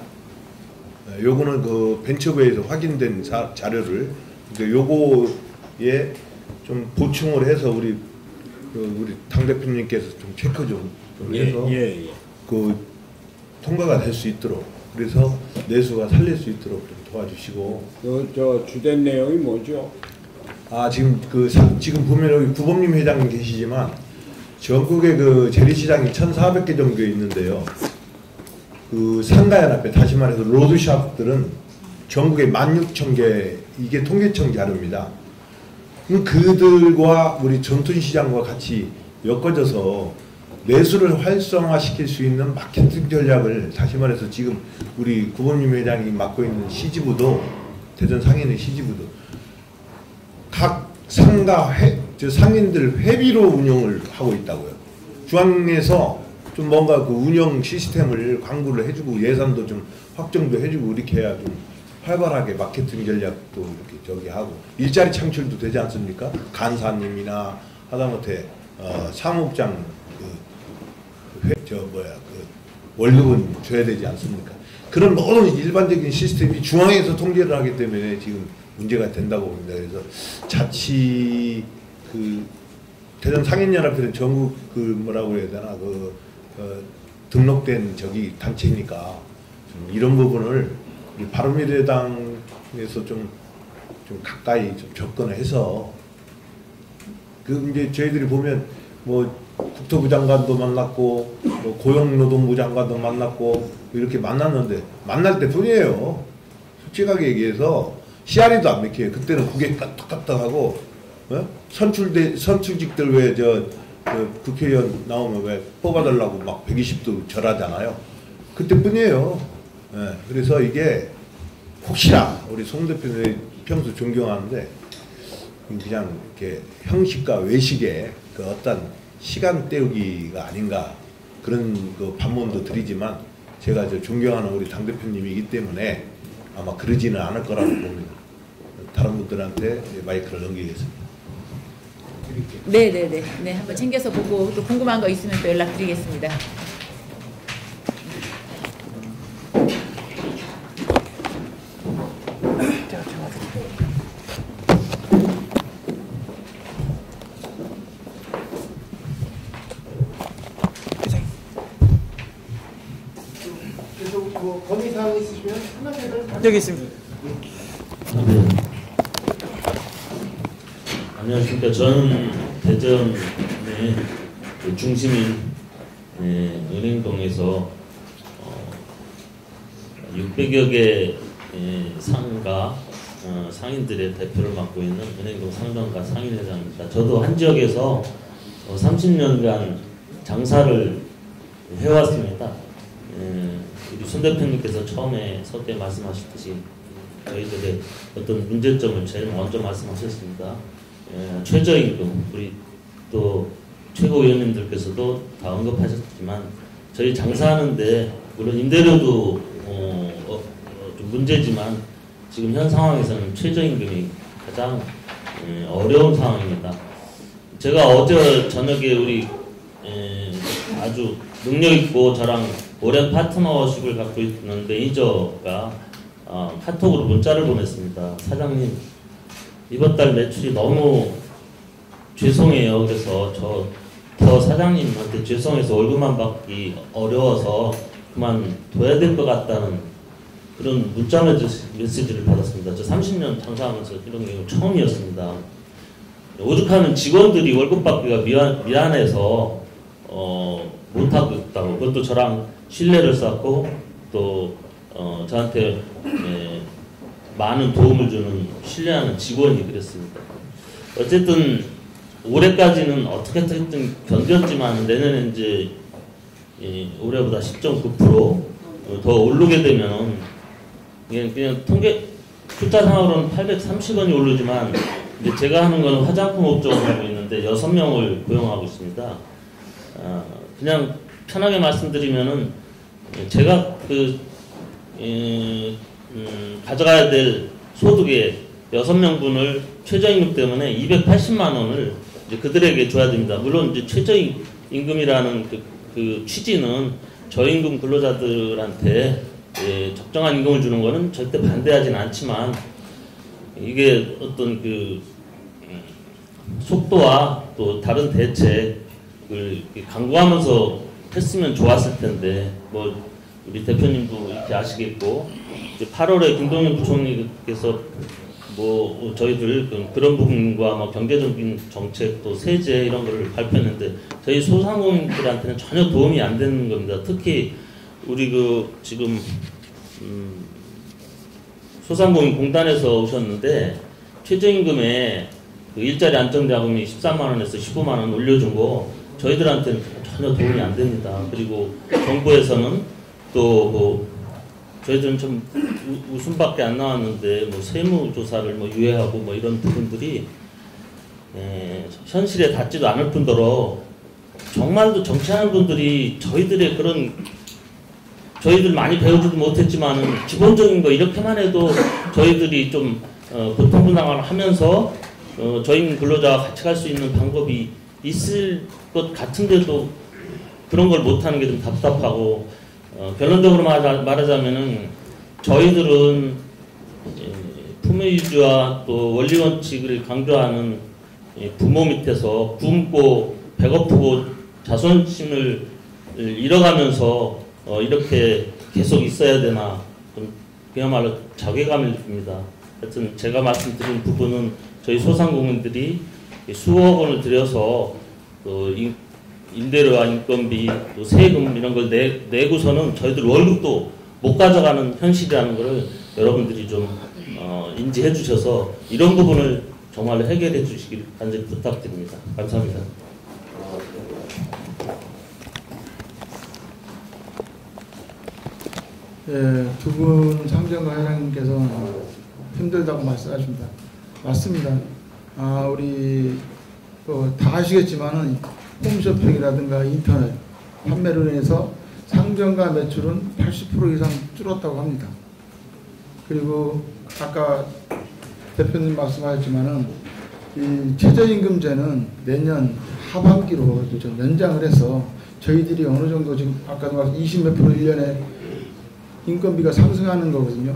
요거는 그 벤처부에서 확인된 자료를 요거에 좀 보충을 해서 우리 당 대표님께서 좀 체크 좀 해서 그 통과가 될 수 있도록, 그래서 내수가 살릴 수 있도록 좀 도와주시고. 저 주된 내용이 뭐죠? 지금 지금 보면 여기 구범님 회장님 계시지만 전국에 그 재래시장이 1,400개 정도 있는데요. 그 상가연합회, 다시 말해서 로드샵들은 전국에 16,000개, 이게 통계청 자료입니다. 그들과 우리 전통시장과 같이 엮어져서 내수를 활성화시킬 수 있는 마케팅 전략을, 다시 말해서 지금 우리 구범님 회장이 맡고 있는 시지부도, 대전 상인의 시지부도 각 상가 상인들 회비로 운영을 하고 있다고요. 중앙에서 좀 뭔가 그 운영 시스템을 광고를 해주고 예산도 좀 확정도 해주고 이렇게 해야 좀 활발하게 마케팅 전략도 이렇게 저기 하고 일자리 창출도 되지 않습니까? 간사님이나 하다못해 사무국장 월급은 줘야 되지 않습니까? 그런 모든 일반적인 시스템이 중앙에서 통제를 하기 때문에 지금 문제가 된다고 봅니다. 그래서 자치 대전 상인연합회는 전국 뭐라고 해야 되나 등록된 저기 단체니까 좀 이런 부분을 우리 바른미래당에서 좀 가까이 좀 접근을 해서 이제 저희들이 보면 뭐 국토부 장관도 만났고 뭐 고용노동부 장관도 만났고 이렇게 만났는데 만날 때뿐이에요. 솔직하게 얘기해서 씨알이도 안 맥혀요. 그때는 그게 까딱까딱하고 선출직들 왜 국회의원 나오면 왜 뽑아달라고 막 120도 절하잖아요. 그때뿐이에요. 그래서 이게 혹시나 우리 송 대표님 평소 존경하는데 그냥 이렇게 형식과 외식의 그 어떤 시간 때우기가 아닌가 그런 그 반문도 드리지만 제가 존경하는 우리 당 대표님이기 때문에 아마 그러지는 않을 거라고 봅니다. 다른 분들한테 마이크를 넘기겠습니다. 네, 한번 챙겨서 보고 또 궁금한 거 있으면 또 연락드리겠습니다. 뭐 건의사항 있으시면 하나씩 여기 있습니다. 네. 안녕하십니까. 저는 대전의 중심인 은행동에서 600여 개 상가 상인들의 대표를 맡고 있는 은행동 상점가 상인회장입니다. 저도 한 지역에서 30년간 장사를 해왔습니다. 우리 손 대표님께서 처음에 서때 말씀하셨듯이 저희들의 어떤 문제점을 제일 먼저 말씀하셨습니다. 최저임금, 우리 또 최고위원님들께서도 다 언급하셨지만 저희 장사하는데 물론 임대료도 좀 문제지만 지금 현 상황에서는 최저임금이 가장 어려운 상황입니다. 제가 어제 저녁에 우리 아주 능력있고 저랑 오랜 파트너십을 갖고 있는 매니저가 카톡으로 문자를 보냈습니다. 사장님, 이번 달 매출이 너무 죄송해요. 그래서 저 사장님한테 죄송해서 월급만 받기 어려워서 그만둬야 될 것 같다는 그런 문자 메시지를 받았습니다. 저 30년 장사하면서 이런 경우 처음이었습니다. 오죽하면 직원들이 월급 받기가 미안해서 못하고 있다고, 그것도 저랑 신뢰를 쌓고 또 저한테 많은 도움을 주는 신뢰하는 직원이 그랬습니다. 어쨌든 올해까지는 어떻게든 견뎠지만 내년에 이제 올해보다 10.9% 더 오르게 되면 그냥 통계 숫자상으로는 830원이 오르지만 이제 제가 하는 거는 화장품 업종을 하고 있는데 6명을 고용하고 있습니다. 그냥 편하게 말씀드리면은 제가 가져가야 될 소득의 6명분을 최저임금 때문에 280만 원을 이제 그들에게 줘야 됩니다. 물론 이제 최저임금이라는 그 취지는 저임금 근로자들한테 적정한 임금을 주는 것은 절대 반대하진 않지만 이게 어떤 그 속도와 또 다른 대책을 강구하면서 했으면 좋았을 텐데 뭐 우리 대표님도 이렇게 아시겠고 이제 8월에 김동연 부총리께서 뭐 저희들 그런 부분과 뭐 경제적인 정책 또 세제 이런 거를 발표했는데 저희 소상공인들한테는 전혀 도움이 안 되는 겁니다. 특히 우리 지금 소상공인 공단에서 오셨는데 최저임금에 일자리 안정자금이 13만 원에서 15만 원 올려준 거 저희들한테는 전혀 도움이 안 됩니다. 그리고 정부에서는 또 뭐 저희들은 좀 웃음밖에 안 나왔는데 뭐 세무조사를 뭐 유예하고 뭐 이런 부분들이 현실에 닿지도 않을 뿐더러 정말도 정치하는 분들이 저희들의 그런 저희들 많이 배우지도 못했지만은 기본적인 거 이렇게만 해도 저희들이 좀 고통분담을 하면서 저임 근로자와 같이 갈 수 있는 방법이 있을 것 같은데도 그런 걸 못하는 게 좀 답답하고 결론적으로 말하자면은 저희들은 품위유지와 또 원리원칙을 강조하는 부모 밑에서 굶고 배고프고 자존심을 잃어가면서 이렇게 계속 있어야 되나 좀 그야말로 자괴감을 느낍니다. 하여튼 제가 말씀드린 부분은 저희 소상공인들이 수억 원을 들여서 또 임대료와 인건비 또 세금 이런 걸 내고서는 저희들 월급도 못 가져가는 현실이라는 것을 여러분들이 좀 인지해 주셔서 이런 부분을 정말로 해결해 주시길 간절히 부탁드립니다. 감사합니다. 예, 두 분 상정과 회장님께서 힘들다고 말씀하십니다. 맞습니다. 우리 다 아시겠지만은 홈쇼핑이라든가 인터넷 판매로 인해서 상점가 매출은 80% 이상 줄었다고 합니다. 그리고 아까 대표님 말씀하셨지만은 이 최저임금제는 내년 하반기로 좀 연장을 해서 저희들이 어느 정도 지금 아까도 말씀 20몇 프로 1년에 인건비가 상승하는 거거든요.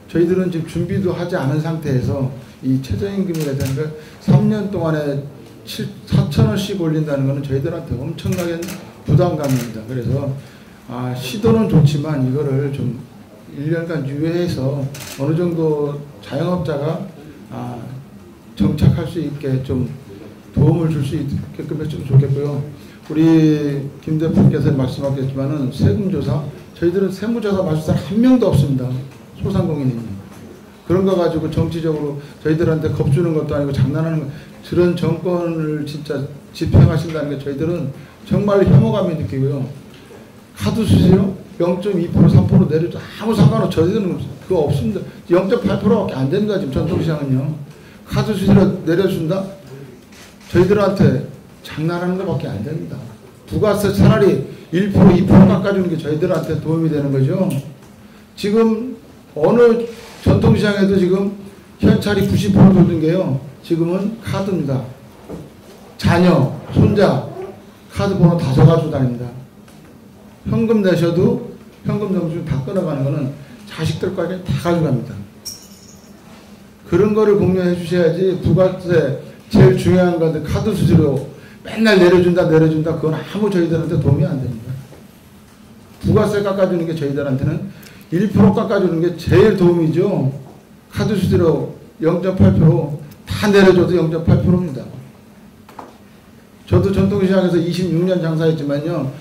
저희들은 지금 준비도 하지 않은 상태에서 이 최저임금이라든가 3년 동안에 4,000원씩 올린다는 것은 저희들한테 엄청나게 부담감입니다. 그래서 시도는 좋지만 이거를 좀 1년간 유예해서 어느 정도 자영업자가 정착할 수 있게 좀 도움을 줄 수 있게끔 했으면 좋겠고요. 우리 김 대표께서 말씀하셨지만은 세금조사, 저희들은 세무조사 맞을 사람 한 명도 없습니다. 소상공인이. 그런 거 가지고 정치적으로 저희들한테 겁주는 것도 아니고 장난하는 거, 그런 정권을 진짜 집행하신다는 게 저희들은 정말 혐오감이 느끼고요. 카드 수수료 0.2% 3% 내려줘 아무 상관없어. 저희들은 그거 없습니다. 0.8%밖에 안 됩니다. 지금 전통시장은요. 카드 수수료 내려준다? 저희들한테 장난하는 것밖에 안 됩니다. 부가세 차라리 1% 2% 깎아주는 게 저희들한테 도움이 되는 거죠. 지금 어느 전통시장에도 지금 현찰이 90% 돌던 게요. 지금은 카드입니다. 자녀, 손자 카드 번호 다 적어가지고 다닙니다. 현금 내셔도 현금 영수증 다 끊어가는 거는 자식들까지 다 가져갑니다. 그런 거를 공유해 주셔야지. 부가세 제일 중요한 건데 카드 수수료 맨날 내려준다 그건 아무 저희들한테 도움이 안 됩니다. 부가세 깎아주는 게 저희들한테는 1% 깎아주는 게 제일 도움이죠. 카드 수수료 0.8% 다 내려줘도 0.8%입니다. 저도 전통시장에서 26년 장사했지만요.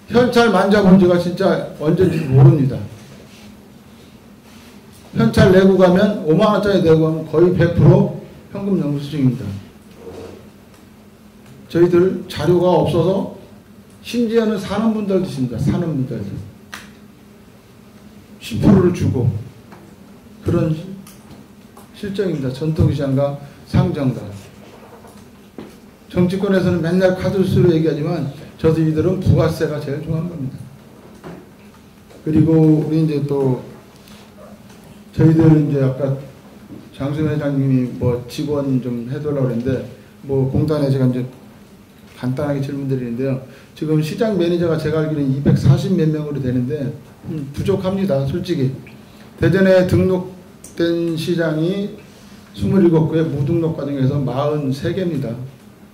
현찰 만져본 지가 진짜 언제인지 모릅니다. 현찰 내고 가면 5만원짜리 내고 가면 거의 100% 현금 영수증입니다. 저희들 자료가 없어서 심지어는 사는 분들도 있습니다. 사는 분들도 10%를 주고 그런 실정입니다. 전통시장과 상점과 정치권에서는 맨날 카드 수수료 얘기하지만 저희들은 부가세가 제일 중요한 겁니다. 그리고 우리 이제 또 저희들 이제 아까 장수현 회장님이 뭐 직원 좀 해달라고 그랬는데 뭐 공단에 제가 이제 간단하게 질문드리는데요. 지금 시장 매니저가 제가 알기로는 240 몇 명으로 되는데 부족합니다. 솔직히. 대전에 등록된 시장이 27개에 무등록 과정에서 43개입니다.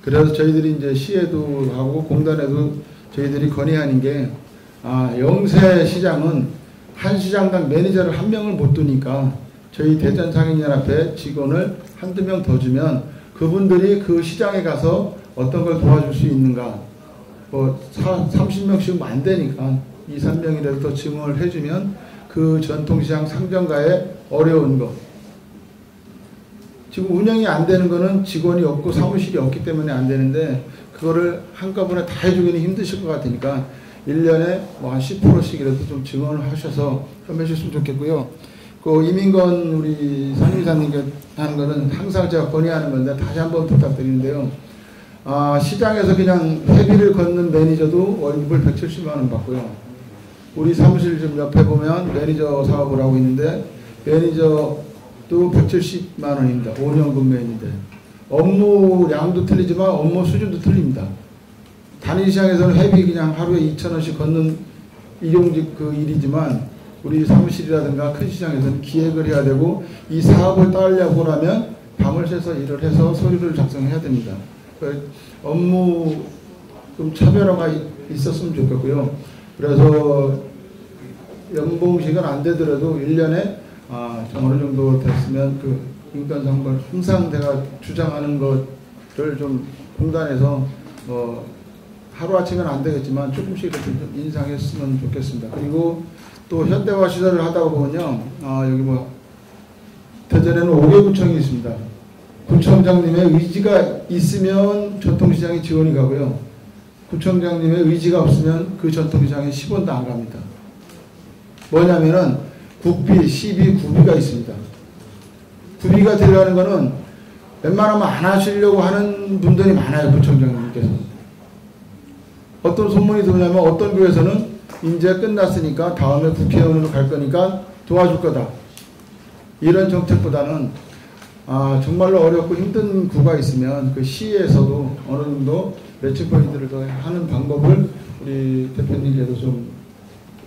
그래서 저희들이 이제 시에도 하고 공단에도 저희들이 건의하는 게 영세 시장은 한 시장당 매니저를 한 명을 못 두니까 저희 대전상인연합회 직원을 한두 명 더 주면 그분들이 그 시장에 가서 어떤 걸 도와줄 수 있는가. 뭐 30명씩은 안 되니까 2, 3명이라도 더 증언을 해주면 그 전통시장 상점가의 어려운 거. 지금 운영이 안 되는 거는 직원이 없고 사무실이 없기 때문에 안 되는데 그거를 한꺼번에 다 해주기는 힘드실 것 같으니까 1년에 뭐 한 10%씩이라도 좀 증언을 하셔서 좀 해주셨으면 좋겠고요. 그 이민건 우리 상임이사님께 하는 거는 항상 제가 건의하는 건데 다시 한번 부탁드리는데요. 시장에서 그냥 회비를 걷는 매니저도 월급을 170만 원 받고요. 우리 사무실 좀 옆에 보면 매니저 사업을 하고 있는데 매니저도 170만 원입니다. 5년 근무했는데 업무량도 틀리지만 업무 수준도 틀립니다. 단위 시장에서는 회비 그냥 하루에 2,000원씩 걷는 일용직 그 일이지만 우리 사무실이라든가 큰 시장에서는 기획을 해야 되고 이 사업을 따려고 하면 밤을 새서 일을 해서 서류를 작성해야 됩니다. 업무 좀 차별화가 있었으면 좋겠고요. 그래서 연봉식은 안 되더라도 1년에 좀 어느 정도 됐으면 그 인권상을 항상 내가 주장하는 것을 좀 공단에서 하루아침에는 안 되겠지만 조금씩 좀 인상했으면 좋겠습니다. 그리고 또 현대화 시설을 하다 보면요, 여기 대전에는 5개 구청이 있습니다. 구청장님의 의지가 있으면 전통시장에 지원이 가고요. 구청장님의 의지가 없으면 그 전통시장에 10원도 안 갑니다. 뭐냐면은 국비, 시비, 구비가 있습니다. 구비가 들어가는 거는 웬만하면 안 하시려고 하는 분들이 많아요. 구청장님께서. 어떤 소문이 들냐면 어떤 교회에서는 이제 끝났으니까 다음에 국회의원으로 갈 거니까 도와줄 거다. 이런 정책보다는 정말로 어렵고 힘든 구가 있으면 그 시에서도 어느 정도 매치 포인트를 더 하는 방법을 우리 대표님께서 좀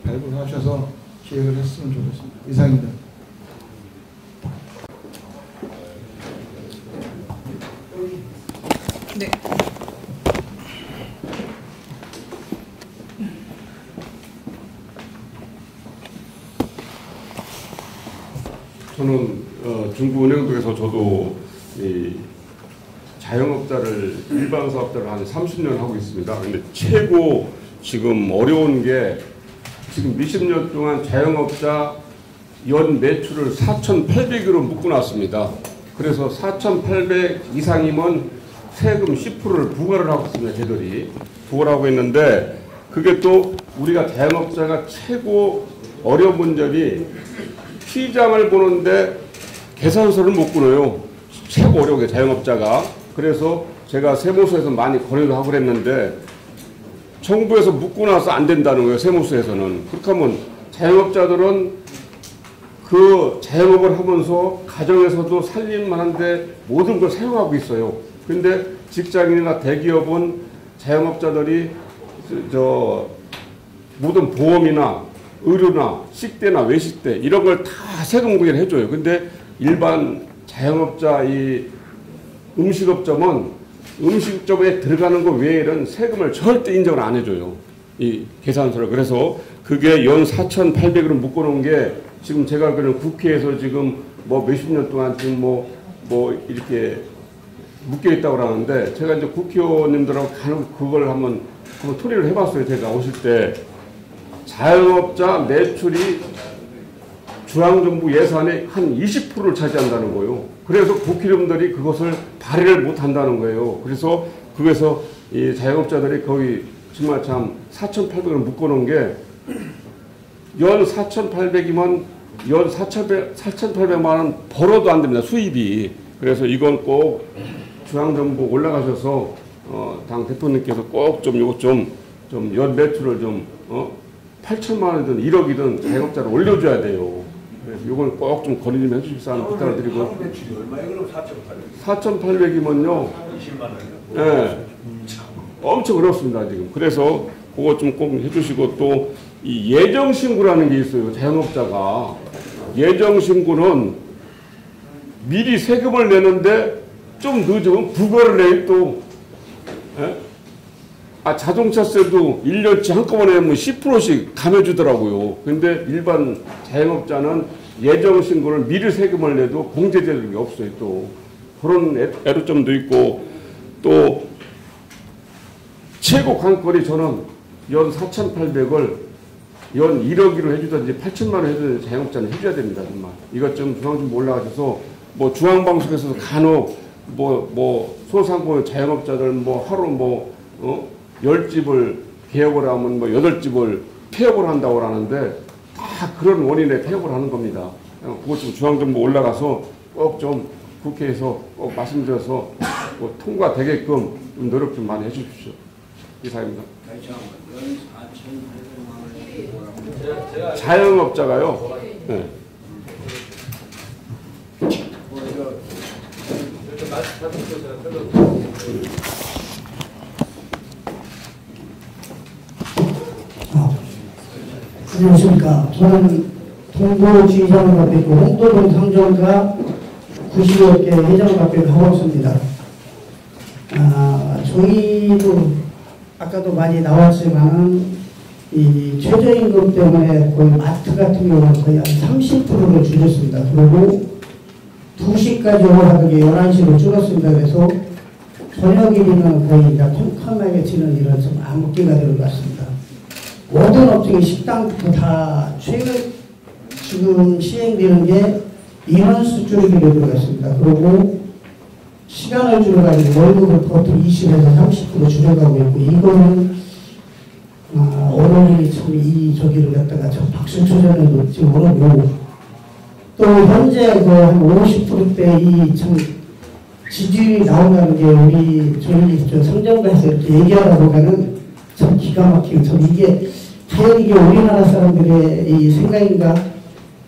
발굴하셔서 기획을 했으면 좋겠습니다. 이상입니다. 네. 저는 중부은행동에서 저도 이 자영업자를 일반 사업자를 한 30년 하고 있습니다. 근데 최고 지금 어려운 게 지금 몇십 년 동안 자영업자 연 매출을 4,800으로 묶어놨습니다. 그래서 4,800 이상이면 세금 10%를 부과를 하고 있습니다. 저희들이 부과를 하고 있는데 그게 또 우리가 자영업자가 최고 어려운 문제이 시장을 보는데 계산서를 못 끊어요. 최고 어려운 게 자영업자가. 그래서 제가 세무서에서 많이 건의를 하고 그랬는데 정부에서 묶고 나서 안 된다는 거예요. 세무서에서는. 그렇게 하면 자영업자들은 그 자영업을 하면서 가정에서도 살림만한데 모든 걸 사용하고 있어요. 근데 직장인이나 대기업은 자영업자들이 모든 보험이나 의료나 식대나 외식대 이런 걸 다 세금 구제를 해줘요. 근데 일반 자영업자 이 음식업점은 음식점에 들어가는 것 외에는 세금을 절대 인정을 안 해줘요. 이 계산서를. 그래서 그게 연 4,800으로 묶어놓은 게 지금 제가 알기로는 국회에서 지금 몇십 년 동안 지금 이렇게 묶여있다고 하는데 제가 이제 국회의원님들하고 그걸 한번 토의를 해봤어요. 제가 오실 때. 자영업자 매출이 중앙정부 예산의 한 20%를 차지한다는 거예요. 그래서 국회의원들이 그것을 발의를 못한다는 거예요. 그래서 그래서 이 자영업자들이 거기 정말 참 4,800을 묶어놓은 게 연 4,800이면 연 4,800만 원 벌어도 안 됩니다. 수입이. 그래서 이건 꼭 중앙정부 올라가셔서 당 대표님께서 꼭 좀 이것 좀 연 매출을 8천만 원이든 1억이든 자영업자를 올려줘야 돼요. 그래서 이건 꼭 좀 건의 좀 해주십사 하는 부탁을 드리고. 4,800이면요. 20만 원이요? 네. 엄청 어렵습니다, 지금. 그래서 그거 좀 꼭 해주시고 또 이 예정신고라는 게 있어요, 자영업자가. 예정신고는 미리 세금을 내는데 좀 늦으면 부과를 내요, 또. 예? 자동차세도 1년치 한꺼번에 하면 10%씩 감해주더라고요. 근데 일반 자영업자는 예정신고를 미리 세금을 내도 공제되는 없어요, 또. 그런 애로점도 있고, 또, 최고 관건이 저는 연 4,800을 연 1억으로 해주든지 8천만 원 해주든지 자영업자는 해줘야 됩니다, 정말. 이것 좀 중앙정부 올라가셔서, 중앙방송에서도 간혹, 소상공인 자영업자들 하루 10집을 개업을 하면 8집을 폐업을 한다고 하는데 다 그런 원인에 폐업을 하는 겁니다. 그것 좀 중앙정부 올라가서 꼭 좀 국회에서 꼭 말씀드려서 통과되게끔 노력 좀 많이 해주십시오. 이상입니다. 자영업자가요. 네. 안녕하십니까. 저는 동부지휘장을 맡고 있고 홍도동 상점가 95개 회장을 맡고 있는 하원수입니다. 저희도 아까도 많이 나왔지만 이 최저임금 때문에 거의 마트 같은 경우는 거의 한 30%를 줄였습니다. 그리고 2시까지 하던 게 11시로 줄었습니다. 그래서 저녁 일이면 거의 이제 컴컴하게 지는 일은 좀 암흑기가 될 것 같습니다. 모든 업종의 식당부터 다 최근 지금 시행되는 게 인원수 줄이기로 들어갔습니다. 그리고 시간을 줄여가지고 월급을 보통 20에서 30% 줄여가고 있고, 이거는 어른이 참 이 저기를 갖다가 참 박수 쳐주는 건지 모르고, 또 현재 그 한 50%대 이 참 지지율이 나온다는 게 우리 저희 저 성정가에서 이렇게 얘기하다 보면은 참 기가 막히고, 참 이게 과연 이게 우리나라 사람들의 이 생각인가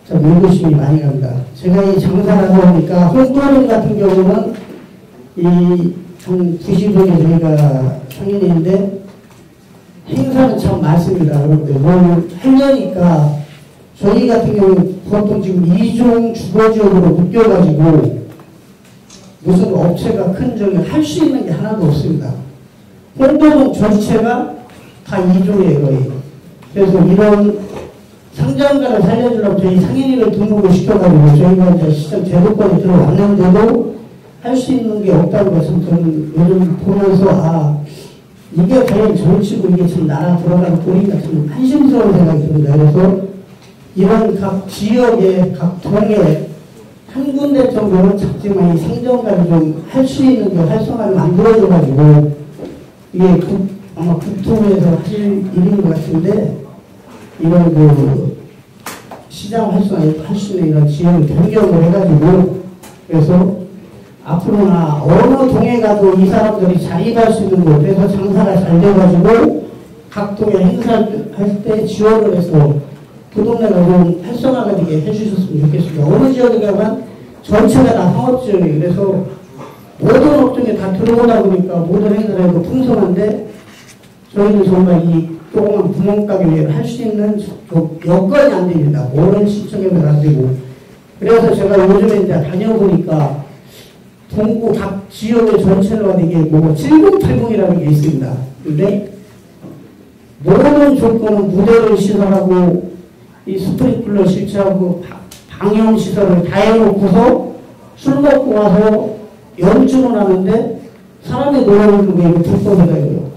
참 의구심이 많이 갑니다. 제가 이 장사를 하다 보니까 홍보는 같은 경우는 이 90년에 저희가 상인인데 행사는 참 많습니다. 그런데 뭘 하려니까 저희 같은 경우는 보통 지금 2종 주거지역으로 묶여가지고 무슨 업체가 큰 적이 할 수 있는 게 하나도 없습니다. 홍보동 전체가 다 2종이에요, 거의. 그래서 이런 상장가를 살려주려고 저희 상인위를 등록을 시켜가지고 저희가 이제 시장 제도권에 들어왔는데도 할 수 있는 게 없다고 해서 저는 요즘 보면서 이게 과연 정치고 이게 참 나라 돌아가는 꼴인가 참 한심스러운 생각이 듭니다. 그래서 이런 각 지역에 각 동에 한 군데 정도는 작지만 이 상정가를 좀 할 수 있는 그 활성화를 만들어줘가지고 이게 아마 국토부에서 하실 일인 것 같은데 이런 그 시장 활성화를 할 수 있는 이런 지역을 변경을 해가지고 그래서 앞으로나 어느 동에 가도 이 사람들이 자립할 수 있는 곳에서 장사가 잘 돼가지고 각 동에 행사할 때 지원을 해서 그 동네가 좀 활성화가 되게 해주셨으면 좋겠습니다. 어느 지역에 가면 전체가 다 상업지역이에요. 그래서 모든 업종에 다 들어오다 보니까 모든 행사를 해도 풍성한데 저희는 정말 이 조그만 구멍가게를 할 수 있는 여건이 안 됩니다. 모든 시청에도 안 되고. 그래서 제가 요즘에 이제 다녀보니까 동구 각 지역의 전체로 하는 게 뭐 7080이라는 게 있습니다. 근데 모든 조건은 무대를 시설하고 이 스프링클러 설치하고 방영 시설을 다 해놓고서 술 먹고 와서 연주를 하는데 사람이 노래를 부르면 불법이에요.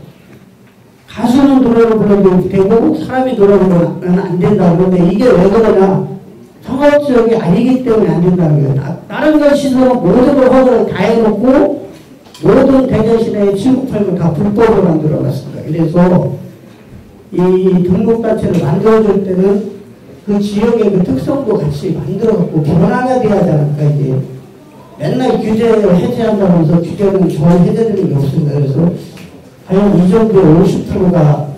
가수는 노래를 불러도 되고 사람이 노래를 부르면 안 된다. 그런데 이게 왜 그러냐? 상업지역이 아니기 때문에 안 된다는 거예요. 다른 걸 시설은 모든 걸 허가를 다 해놓고 모든 대전시내 7980 다 불법으로 만들어놨습니다. 그래서 이 등록단체를 만들어줄 때는 그 지역의 그 특성도 같이 만들어갖고 변화가 돼야 하지 않을까. 이게 맨날 규제를 해제한다면서 규제는 잘 해제되는 게 없습니다. 그래서 과연 이 정도의 50%가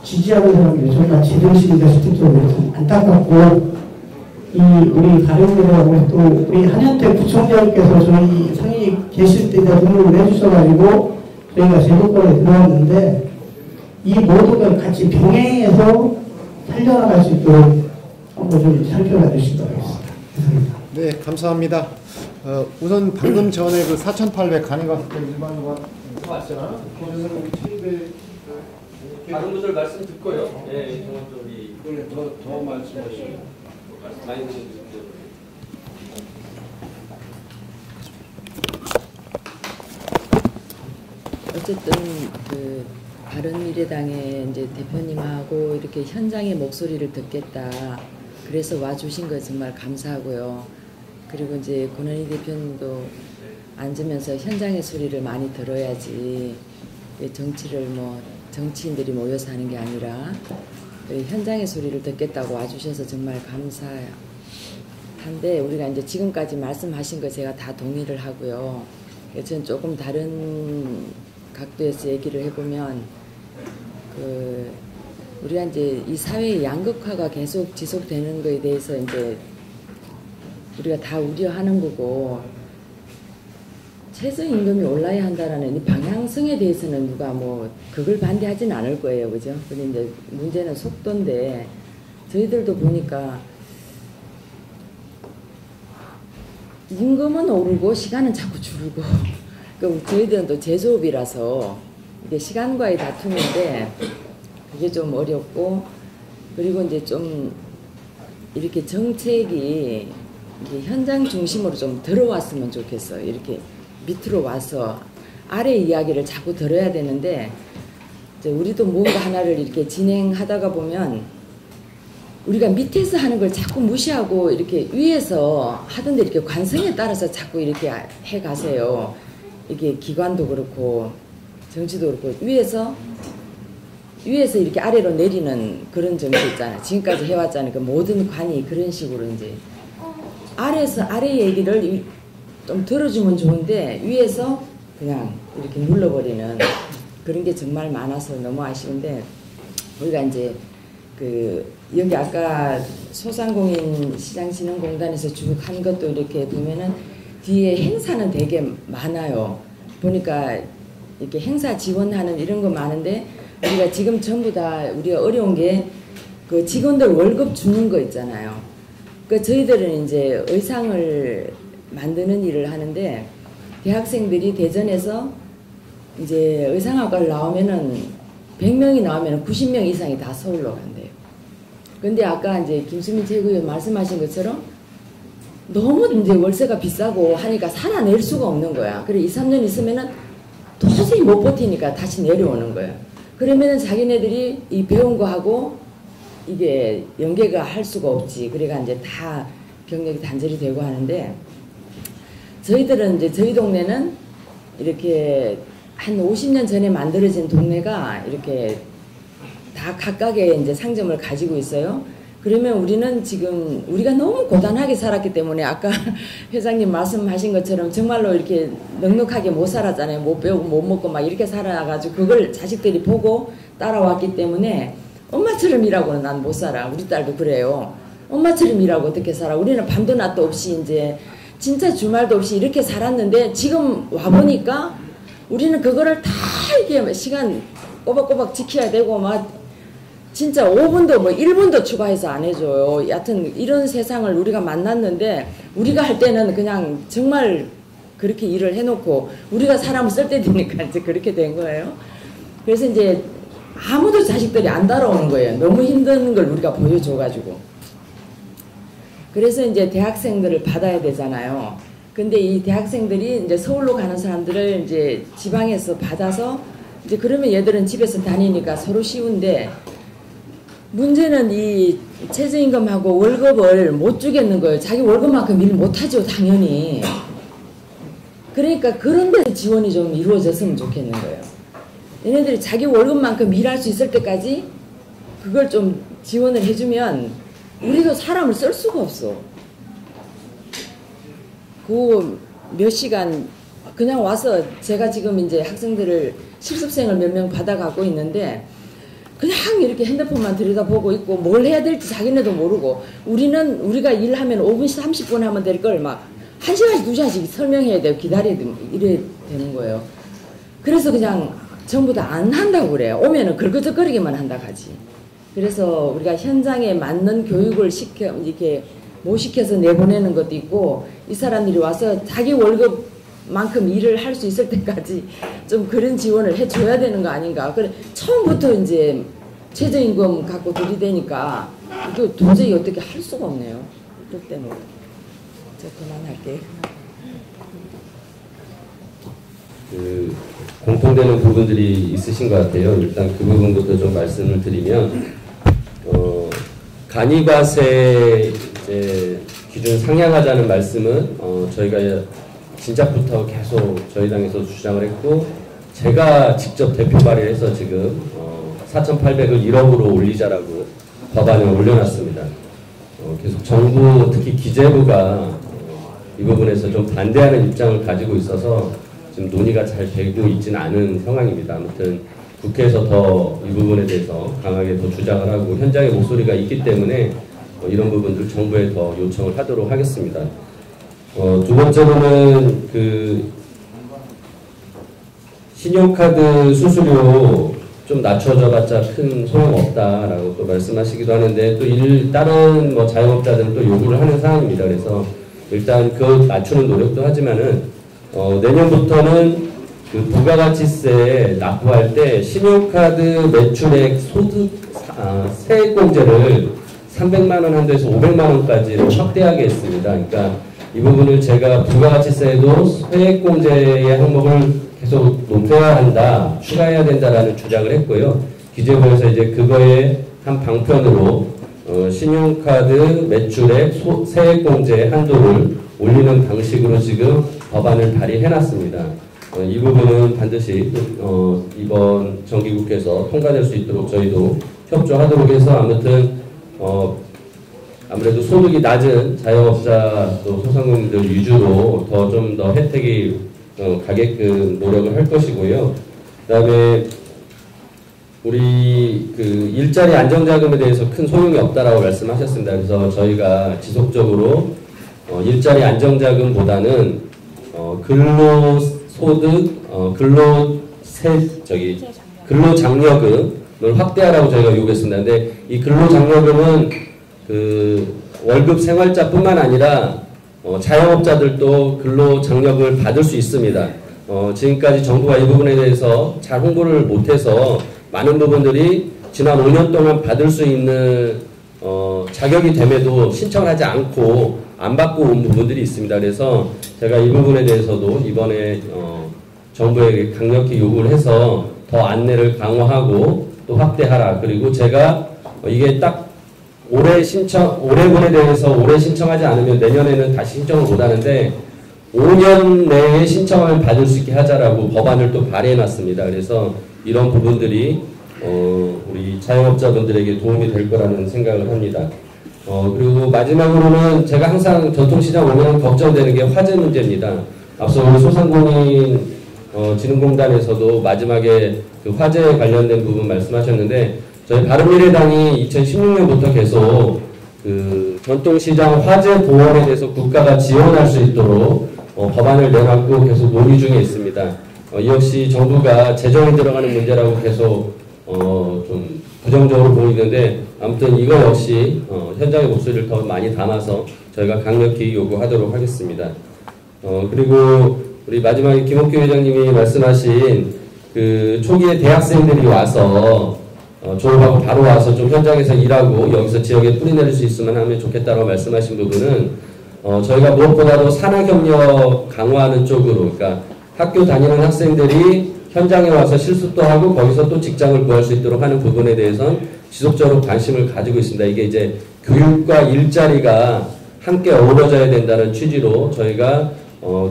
지지하는 사람들이 정말 제정신인가 싶을 정도로 좀 안타깝고, 이 우리 가령대라고 또 우리 한현태 부총장님께서 저희 상인이 계실 때 등록을 해주셔가지고 저희가 제도권에 들어왔는데 이 모든 걸 같이 병행해서 살려나갈 수 있도록 한번 좀 살펴봐 주시기 바라겠습니다. 감사합니다. 네, 감사합니다. 우선 방금 전에 그 4,800 간이가 일반과 왔잖아. 거기서 우리 친구들 다른 분들 말씀 듣고요. 예, 저희 더 말씀하시죠. 많이 드시죠. 어쨌든 그 바른미래당의 이제 대표님하고 이렇게 현장의 목소리를 듣겠다. 그래서 와주신 거 정말 감사하고요. 그리고 이제 권은희 대표님도 앉으면서 현장의 소리를 많이 들어야지 정치를 뭐 정치인들이 모여서 하는 게 아니라 현장의 소리를 듣겠다고 와주셔서 정말 감사한데 우리가 이제 지금까지 말씀하신 거 제가 다 동의를 하고요. 저는 조금 다른 각도에서 얘기를 해보면 우리가 이제 이 사회의 양극화가 계속 지속되는 거에 대해서 이제 우리가 다 우려하는 거고 최저임금이 올라야 한다라는 이 방향성에 대해서는 누가 뭐 그걸 반대하지는 않을 거예요, 그죠? 근데 이제 문제는 속도인데 저희들도 보니까 임금은 오르고 시간은 자꾸 줄고 그럼 저희들은 또 제조업이라서 이게 시간과의 다툼인데 그게 좀 어렵고 그리고 이제 좀 이렇게 정책이 이게 현장 중심으로 좀 들어왔으면 좋겠어요. 이렇게 밑으로 와서 아래 이야기를 자꾸 들어야 되는데 이제 우리도 뭔가 하나를 이렇게 진행하다가 보면 우리가 밑에서 하는 걸 자꾸 무시하고 이렇게 위에서 하던데 이렇게 관성에 따라서 자꾸 이렇게 해 가세요. 이게 기관도 그렇고 정치도 그렇고 위에서 이렇게 아래로 내리는 그런 정치 있잖아요. 지금까지 해왔잖아요. 그 모든 관이 그런 식으로 이제 아래에서 아래 얘기를 좀 들어주면 좋은데 위에서 그냥 이렇게 눌러버리는 그런 게 정말 많아서 너무 아쉬운데 우리가 이제 그 여기 아까 소상공인 시장진흥공단에서 쭉 한 것도 이렇게 보면은 뒤에 행사는 되게 많아요. 보니까 이렇게 행사 지원하는 이런 거 많은데 우리가 지금 전부 다 우리가 어려운 게 그 직원들 월급 주는 거 있잖아요. 그 저희들은 이제 의상을 만드는 일을 하는데 대학생들이 대전에서 이제 의상학과를 나오면은 100명이 나오면 90명 이상이 다 서울로 간대요. 근데 아까 이제 김수민 최고위원 말씀하신 것처럼 너무 이제 월세가 비싸고 하니까 살아낼 수가 없는 거야. 그래 2, 3년 있으면은 도저히 못 버티니까 다시 내려오는 거야. 그러면은 자기네들이 이 배운 거 하고 이게 연계가 할 수가 없지. 그래가 이제 다 경력이 단절이 되고 하는데 저희들은 이제 저희 동네는 이렇게 한 50년 전에 만들어진 동네가 이렇게 다 각각의 이제 상점을 가지고 있어요. 그러면 우리는 지금 우리가 너무 고단하게 살았기 때문에 아까 회장님 말씀하신 것처럼 정말로 이렇게 넉넉하게 못 살았잖아요. 못 배우고 못 먹고 막 이렇게 살아가지고 그걸 자식들이 보고 따라왔기 때문에 엄마처럼 일하고는 난 못 살아. 우리 딸도 그래요. 엄마처럼 일하고 어떻게 살아. 우리는 밤도 낮도 없이 이제 진짜 주말도 없이 이렇게 살았는데 지금 와보니까 우리는 그거를 다 이게 시간 꼬박꼬박 지켜야 되고 막 진짜 5분도 뭐 1분도 추가해서 안 해줘요. 여하튼 이런 세상을 우리가 만났는데 우리가 할 때는 그냥 정말 그렇게 일을 해놓고 우리가 사람을 쓸 때 되니까 이제 그렇게 된 거예요. 그래서 이제 아무도 자식들이 안 따라오는 거예요. 너무 힘든 걸 우리가 보여줘가지고. 그래서 이제 대학생들을 받아야 되잖아요. 근데 이 대학생들이 이제 서울로 가는 사람들을 이제 지방에서 받아서 이제 그러면 얘들은 집에서 다니니까 서로 쉬운데 문제는 이 최저임금하고 월급을 못 주겠는 거예요. 자기 월급만큼 일 못하죠, 당연히. 그러니까 그런 데서 지원이 좀 이루어졌으면 좋겠는 거예요. 얘네들이 자기 월급만큼 일할 수 있을 때까지 그걸 좀 지원을 해주면 우리도 사람을 쓸 수가 없어. 그 몇 시간 그냥 와서 제가 지금 이제 학생들을 실습생을 몇 명 받아가고 있는데 그냥 이렇게 핸드폰만 들여다보고 있고 뭘 해야 될지 자기네도 모르고 우리가 일하면 5분, 30분 하면 될 걸 막 1시간씩 2시간씩 설명해야 되고 기다려야 되고 이래야 되는 거예요. 그래서 그냥 전부 다 안 한다고 그래요. 오면은 걸거적거리기만 한다 하지. 그래서 우리가 현장에 맞는 교육을 이렇게 못 시켜서 내보내는 것도 있고 이 사람들이 와서 자기 월급만큼 일을 할 수 있을 때까지 좀 그런 지원을 해줘야 되는 거 아닌가. 그래 처음부터 이제 최저임금 갖고 들이대니까 이거 도저히 어떻게 할 수가 없네요. 그때는 저 그만할게요. 그 공통되는 부분들이 있으신 것 같아요. 일단 그 부분부터 좀 말씀을 드리면 간이과세 기준 상향하자는 말씀은 저희가 진작부터 계속 저희 당에서 주장을 했고 제가 직접 대표 발의해서 지금 4,800을 1억으로 올리자라고 법안을 올려놨습니다. 계속 정부 특히 기재부가 이 부분에서 좀 반대하는 입장을 가지고 있어서 지금 논의가 잘 되고 있지는 않은 상황입니다. 아무튼 국회에서 더 이 부분에 대해서 강하게 더 주장을 하고 현장의 목소리가 있기 때문에 이런 부분들 정부에 더 요청을 하도록 하겠습니다. 두 번째로는 그 신용카드 수수료 좀 낮춰져봤자 큰 소용없다라고 또 말씀하시기도 하는데 또 다른 뭐 자영업자들은 또 요구를 하는 상황입니다. 그래서 일단 그 낮추는 노력도 하지만은 내년부터는 그 부가가치세 납부할 때 신용카드 매출액 소득 세액공제를 300만 원 한도에서 500만 원까지로 확대하게 했습니다. 그러니까 이 부분을 제가 부가가치세도 세액공제의 항목을 계속 높여야 한다, 추가해야 된다라는 주장을 했고요. 기재부에서 이제 그거의 한 방편으로 신용카드 매출액 세액공제 한도를 올리는 방식으로 지금 법안을 발의해놨습니다. 이 부분은 반드시 이번 정기국회에서 통과될 수 있도록 저희도 협조하도록 해서 아무튼 아무래도 소득이 낮은 자영업자 또 소상공인들 위주로 좀 더 혜택이 가게끔 노력을 할 것이고요. 그다음에 우리 그 일자리 안정자금에 대해서 큰 소용이 없다라고 말씀하셨습니다. 그래서 저희가 지속적으로 일자리 안정자금보다는 근로소득, 근로장려금을 확대하라고 저희가 요구했습니다. 근데 이 근로장려금은 그 월급 생활자뿐만 아니라 자영업자들도 근로장려금을 받을 수 있습니다. 지금까지 정부가 이 부분에 대해서 잘 홍보를 못해서 많은 부분들이 지난 5년 동안 받을 수 있는 자격이 됨에도 신청을 하지 않고 안 받고 온 부분들이 있습니다. 그래서 제가 이 부분에 대해서도 이번에 정부에게 강력히 요구를 해서 더 안내를 강화하고 또 확대하라. 그리고 제가 이게 딱 올해분에 대해서 올해 신청하지 않으면 내년에는 다시 신청을 못하는데 5년 내에 신청을 받을 수 있게 하자라고 법안을 또 발의해놨습니다. 그래서 이런 부분들이 우리 자영업자분들에게 도움이 될 거라는 생각을 합니다. 그리고 마지막으로는 제가 항상 전통시장 오면 걱정되는 게 화재 문제입니다. 앞서 우리 소상공인 진흥공단에서도 마지막에 그 화재에 관련된 부분 말씀하셨는데 저희 바른미래당이 2016년부터 계속 그 전통시장 화재 보원에 대해서 국가가 지원할 수 있도록 법안을 내놨고 계속 논의 중에 있습니다. 이 역시 정부가 재정이 들어가는 문제라고 계속 좀 부정적으로 보이는데 아무튼 이거 역시 현장의 목소리를 더 많이 담아서 저희가 강력히 요구하도록 하겠습니다. 그리고 우리 마지막에 김옥규 회장님이 말씀하신 그 초기에 대학생들이 와서 졸업하고 바로 와서 좀 현장에서 일하고 여기서 지역에 뿌리내릴 수 있으면 하면 좋겠다고 말씀하신 부분은 저희가 무엇보다도 산학협력 강화하는 쪽으로, 그러니까 학교 다니는 학생들이 현장에 와서 실습도 하고 거기서 또 직장을 구할 수 있도록 하는 부분에 대해서는 지속적으로 관심을 가지고 있습니다. 이게 이제 교육과 일자리가 함께 어우러져야 된다는 취지로 저희가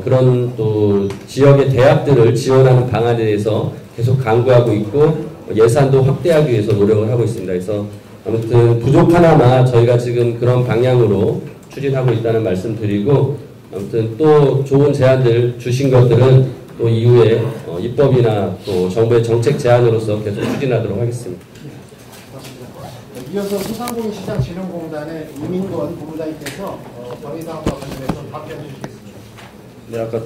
그런 또 지역의 대학들을 지원하는 방안에 대해서 계속 강구하고 있고 예산도 확대하기 위해서 노력을 하고 있습니다. 그래서 아무튼 부족하나마 저희가 지금 그런 방향으로 추진하고 있다는 말씀 드리고 아무튼 또 좋은 제안들 주신 것들은 또 이후에 입법이나 또 정부의 정책 제안으로서 계속 추진하도록 하겠습니다. 이어서 소상공인시장진흥공단의 이민권 본부장님께서 저희 사업과 관련해서 답변해 주시겠습니다. 네, 아까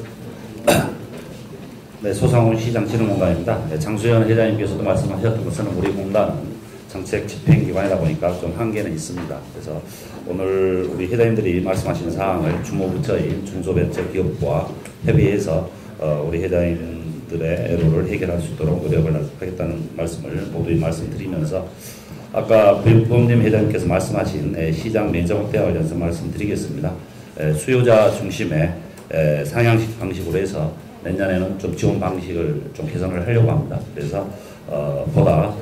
네, 소상공인시장진흥공단입니다. 네, 장수현 회장님께서도 말씀하셨던 것처럼 우리 공단은 정책 집행기관이다 보니까 좀 한계는 있습니다. 그래서 오늘 우리 회장님들이 말씀하신 사항을 주무부처인 중소벤처기업부와 협의해서 우리 회장님들의 애로를 해결할 수 있도록 노력을 하겠다는 말씀을 모두 말씀드리면서 아까 부님 회장님께서 말씀하신 시장 면적 확대와 관련해서 말씀드리겠습니다. 수요자 중심의 상향식 방식으로 해서 내년에는 좀 지원 방식을 좀 개선을 하려고 합니다. 그래서 보다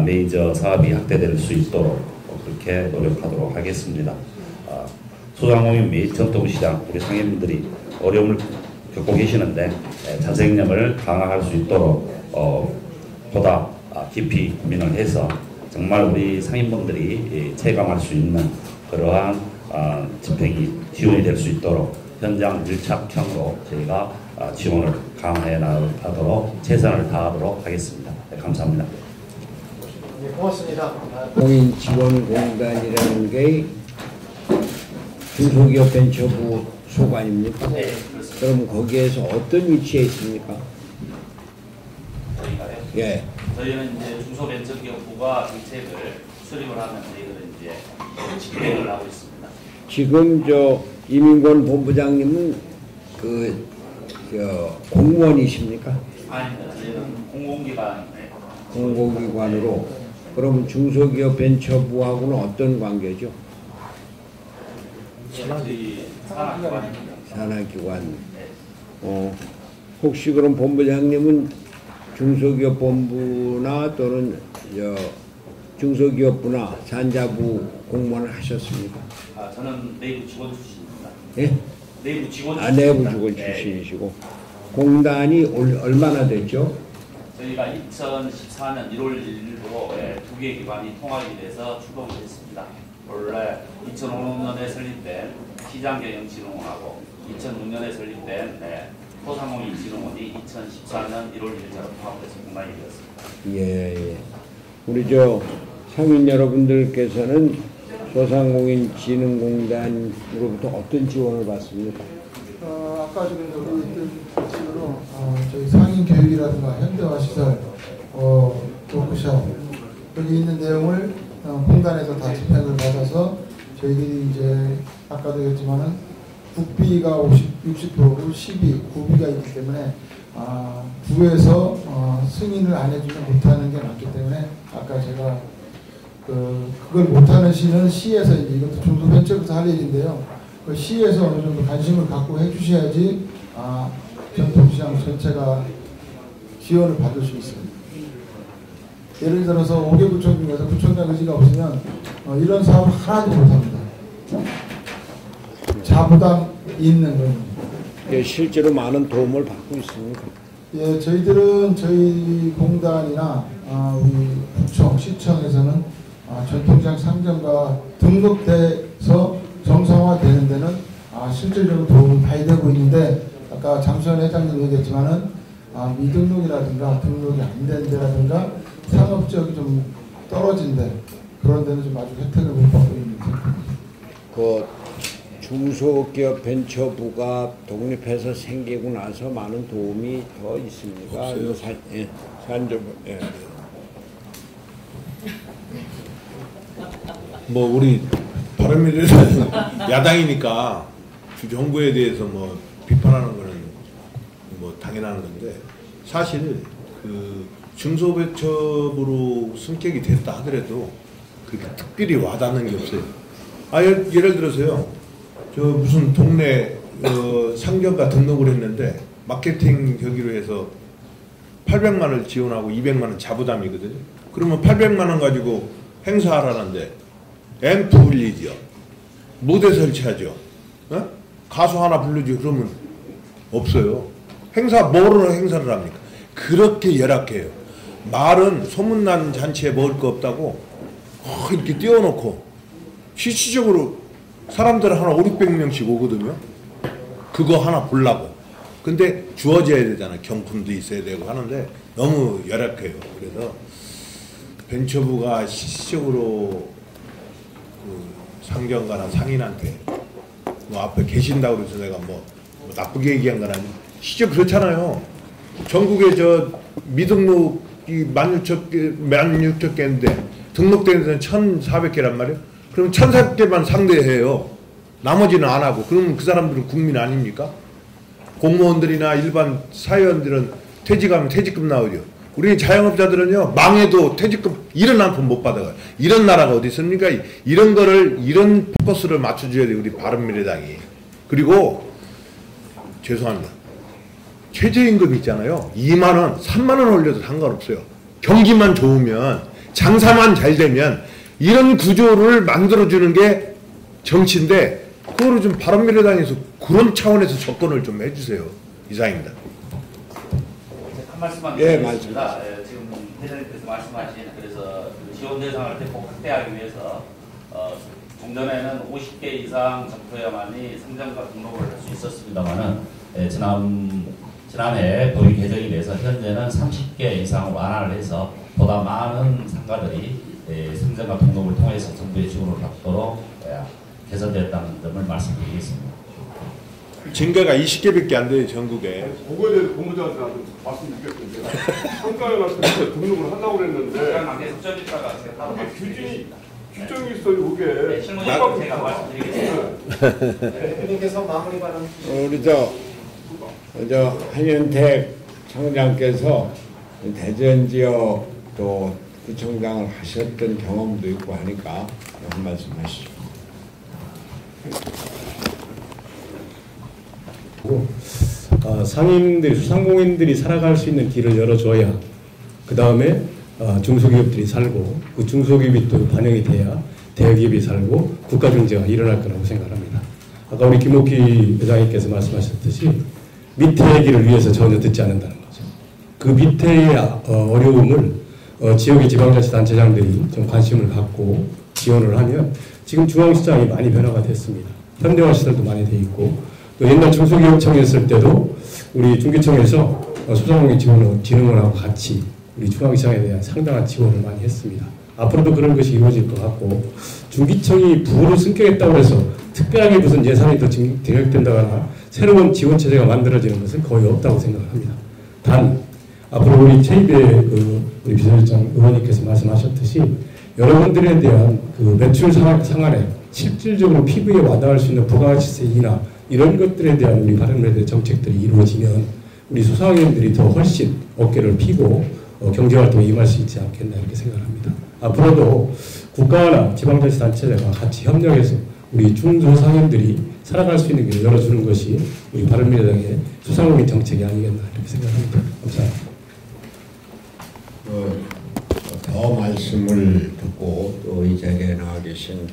메이저 사업이 확대될 수 있도록 그렇게 노력하도록 하겠습니다. 소상공인 및 전통시장 우리 상인분들이 어려움을 겪고 계시는데 자생력을 강화할 수 있도록 보다 깊이 고민을 해서 정말 우리 상인분들이 체감할 수 있는 그러한 집행이 지원이 될 수 있도록 현장 밀착형으로 저희가 지원을 강화해 나가도록 최선을 다하도록 하겠습니다. 네, 감사합니다. 네, 고맙습니다. 공인지원공단이라는 게 중소기업 벤처부 소관입니까? 네, 그렇습니다. 그럼 거기에서 어떤 위치에 있습니까? 저희가요? 예. 저희는 이제 중소벤처기업부가 정책을 수립을 하면 저희들은 이제 집행을 하고 있습니다. 지금 이민권 본부장님은 공무원이십니까? 아닙니다. 저희는 공공기관. 공공기관으로. 그럼 중소기업 벤처부하고는 어떤 관계죠? 저희 산하기관입니다. 산하기관. 혹시 그럼 본부장님은 중소기업본부나 또는 중소기업부나 산자부 공무원을 하셨습니까? 저는 내부 직원 출신입니다. 예? 내부 직원 내부 출신입니다. 직원 출신이시고 공단이 얼마나 됐죠? 저희가 2014년 1월 1일부로 두 개 기관이 통합이 돼서 출범을 했습니다. 원래 2005년에 설립된 시장경영진흥원하고 2006년에 설립된 소상공인진흥원이 2014년 1월 1일자로 통합돼서 공단이 되었습니다. 예. 우리 상인 여러분들께서는 소상공인진흥공단으로부터 어떤 지원을 받습니까? 아까 우리 식으로 저희 상인 교육이라든가 현대화 시설, 워크숍 여기 있는 내용을 공단에서 다 집행을 받아서 저희들이 이제 아까도 했지만은 국비가 60%고 시비, 구비가 있기 때문에 부에서 승인을 안 해주면 못하는 게 많기 때문에 아까 제가 그걸 못하는 시는 시에서 이제 이것도 중소벤처부터 할 일인데요. 그 시에서 어느 정도 관심을 갖고 해주셔야지 전통시장 전체가 지원을 받을 수 있습니다. 예를 들어서 5개 구청 중에서 구청장 의지가 없으면 이런 사업을 하나도 못합니다. 자부담 있는 겁니다. 예, 실제로 많은 도움을 받고 있습니다. 예, 저희들은 저희 공단이나 우리 구청, 시청에서는 전통시장 상점과 등록돼서 정상화되는 데는 실질적으로 도움을 많이 되고 있는데 아까 장수현 회장님 얘기했지만은 미등록이라든가 등록이 안 된 데라든가 상업지역이 좀 떨어진 데 그런 데는 좀 아주 혜택을 못 받고 있는 상태입니다. 그 중소기업 벤처부가 독립해서 생기고 나서 많은 도움이 더 있습니까? 없어요. 뭐 우리 바른미래당은 야당이니까 정부에 대해서 뭐 비판하는 거는 뭐 당연한 건데 사실 그 중소벤처부로 승격이 됐다 하더라도 그렇게 특별히 와닿는 게 없어요. 예를 들어서요. 저 무슨 동네 상점가 등록을 했는데 마케팅 격의로 해서 800만 원을 지원하고 200만 원 자부담이거든요. 그러면 800만 원 가지고 행사하라는데 앰프 흘리죠. 무대 설치하죠. 가수 하나 부르죠. 그러면 없어요. 뭐로 행사를 합니까? 그렇게 열악해요. 말은 소문난 잔치에 먹을 거 없다고 이렇게 띄워놓고 실질적으로 사람들 한 500~600명씩 오거든요. 그거 하나 보려고. 근데 주어져야 되잖아. 경품도 있어야 되고 하는데 너무 열악해요. 그래서 벤처부가 실질적으로 그 상경가나 상인한테 뭐 앞에 계신다고 그래서 내가 뭐 나쁘게 얘기한 건 아니고 실제 그렇잖아요. 전국에 미등록이 16,000개인데 등록되는 데는 1,400개란 말이에요. 그럼 1,400개만 상대해요. 나머지는 안 하고. 그러면 그 사람들은 국민 아닙니까? 공무원들이나 일반 사회원들은 퇴직하면 퇴직금 나오죠. 우리 자영업자들은요, 망해도 퇴직금 1원 한 푼 못 받아가요. 이런 나라가 어디 있습니까? 이런 포커스를 맞춰줘야 돼요, 우리 바른미래당이. 그리고, 죄송합니다. 최저임금 있잖아요. 2만원, 3만원 올려도 상관없어요. 경기만 좋으면, 장사만 잘 되면, 이런 구조를 만들어주는 게 정치인데, 그거를 좀 바른미래당에서 그런 차원에서 접근을 좀 해주세요. 이상입니다. 한 말씀만 드리겠습니다. 지금 회장님께서 말씀하신 그래서 지원 대상을 대폭 확대하기 위해서 종전에는 50개 이상 점포야만이 상점과 등록을 할 수 있었습니다만은 지난해 법이 개정이 돼서 현재는 30개 이상 완화를 해서 보다 많은 상가들이 상점과 등록을 통해서 정부의 지원을 받도록 개선됐다는 점을 말씀드리겠습니다. 증가가 20개밖에 안 돼요, 전국에. 그거에 대해서 본부장한테 나도 말씀드리겠는데 상가연한테 등록을 하려고 그랬는데 규정이 있어요, 그게. 제가 말씀드리겠습니다. 우리 한현택 청장께서 대전 지역 또 구청장을 하셨던 경험도 있고 하니까 한 말씀 하시죠. 상인들, 소상공인들이 살아갈 수 있는 길을 열어줘야 그 다음에 중소기업들이 살고 그 중소기업이 또 반영이 돼야 대기업이 살고 국가 경제가 일어날 거라고 생각합니다. 아까 우리 김옥희 회장님께서 말씀하셨듯이 밑의 길을 위해서 전혀 듣지 않는다는 거죠. 그 밑의 어려움을 지역의 지방자치단체장들이 좀 관심을 갖고 지원을 하면 지금 중앙시장이 많이 변화가 됐습니다. 현대화 시설도 많이 돼 있고 또 옛날 중소기업청에 있을 때도 우리 중기청에서 소상공인 진흥원하고 같이 우리 중앙시장에 대한 상당한 지원을 많이 했습니다. 앞으로도 그런 것이 이루어질 것 같고 중기청이 부로 승격했다고 해서 특별하게 무슨 예산이 더 증액된다거나 새로운 지원체제가 만들어지는 것은 거의 없다고 생각합니다. 단 앞으로 우리 최입의 우리 비서실장 의원님께서 말씀하셨듯이 여러분들에 대한 그 매출 상한에 실질적으로 피부에 와닿을 수 있는 부가가치세 인하 이런 것들에 대한 우리 바른미래당 정책들이 이루어지면 우리 소상공인들이 더 훨씬 어깨를 펴고 경제활동에 임할 수 있지 않겠나 이렇게 생각합니다. 앞으로도 국가나 지방자치단체와 같이 협력해서 우리 중소상인들이 살아갈 수 있는 길을 열어주는 것이 우리 바른미래당의 소상공인 정책이 아니겠나 이렇게 생각합니다. 감사합니다. 더 말씀을 듣고 또 이 자리에 나와 계신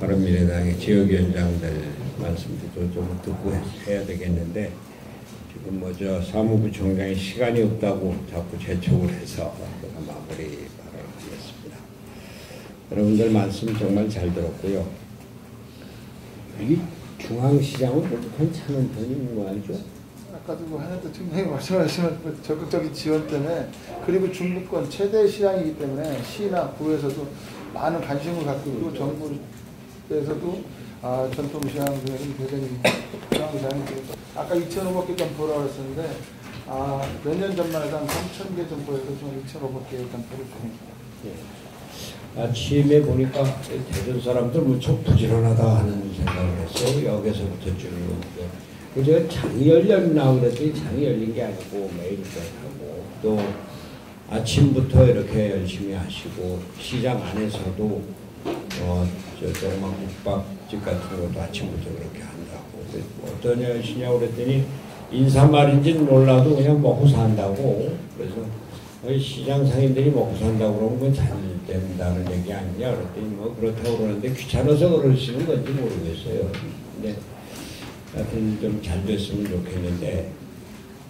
바른미래당의 지역위원장들 말씀도 좀 듣고 해야 되겠는데 지금 저 사무부 총장이 시간이 없다고 자꾸 재촉을 해서 제가 마무리 발언을 하겠습니다. 여러분들 말씀 정말 잘 들었고요. 이 중앙시장은 좀 괜찮은 편인 거 알죠? 아까도 하나도 총장이 말씀하신 적극적인 지원 때문에 그리고 중부권 최대 시장이기 때문에 시나 구에서도 많은 관심을 갖고 있고 정부에서도 전통시장 중에서 대전이 중앙시장이 아까 2,500개 점포라고 했었는데 몇 년 전만 해도 한 3,000개 점포에서 지금 2,500개 점포를 중입니다. 아침에 보니까 대전 사람들 무척 부지런하다 하는 생각을 했어요. 여기서부터 쭉. 그저 장이 열렸나 그랬더니 장이 열린 게 아니고 매일 하고 또 아침부터 이렇게 열심히 하시고 시장 안에서도 조그만 국밥집 같은 것도 아침부터 그렇게 한다고 어떤 열심히냐고 그랬더니 인사말인지는 몰라도 그냥 먹고 산다고 그래서 시장 상인들이 먹고 산다고 그러면 그건 잘 된다는 얘기 아니냐 그랬더니 뭐 그렇다고 그러는데 귀찮아서 그러시는 건지 모르겠어요. 근데 하여튼 좀 잘 됐으면 좋겠는데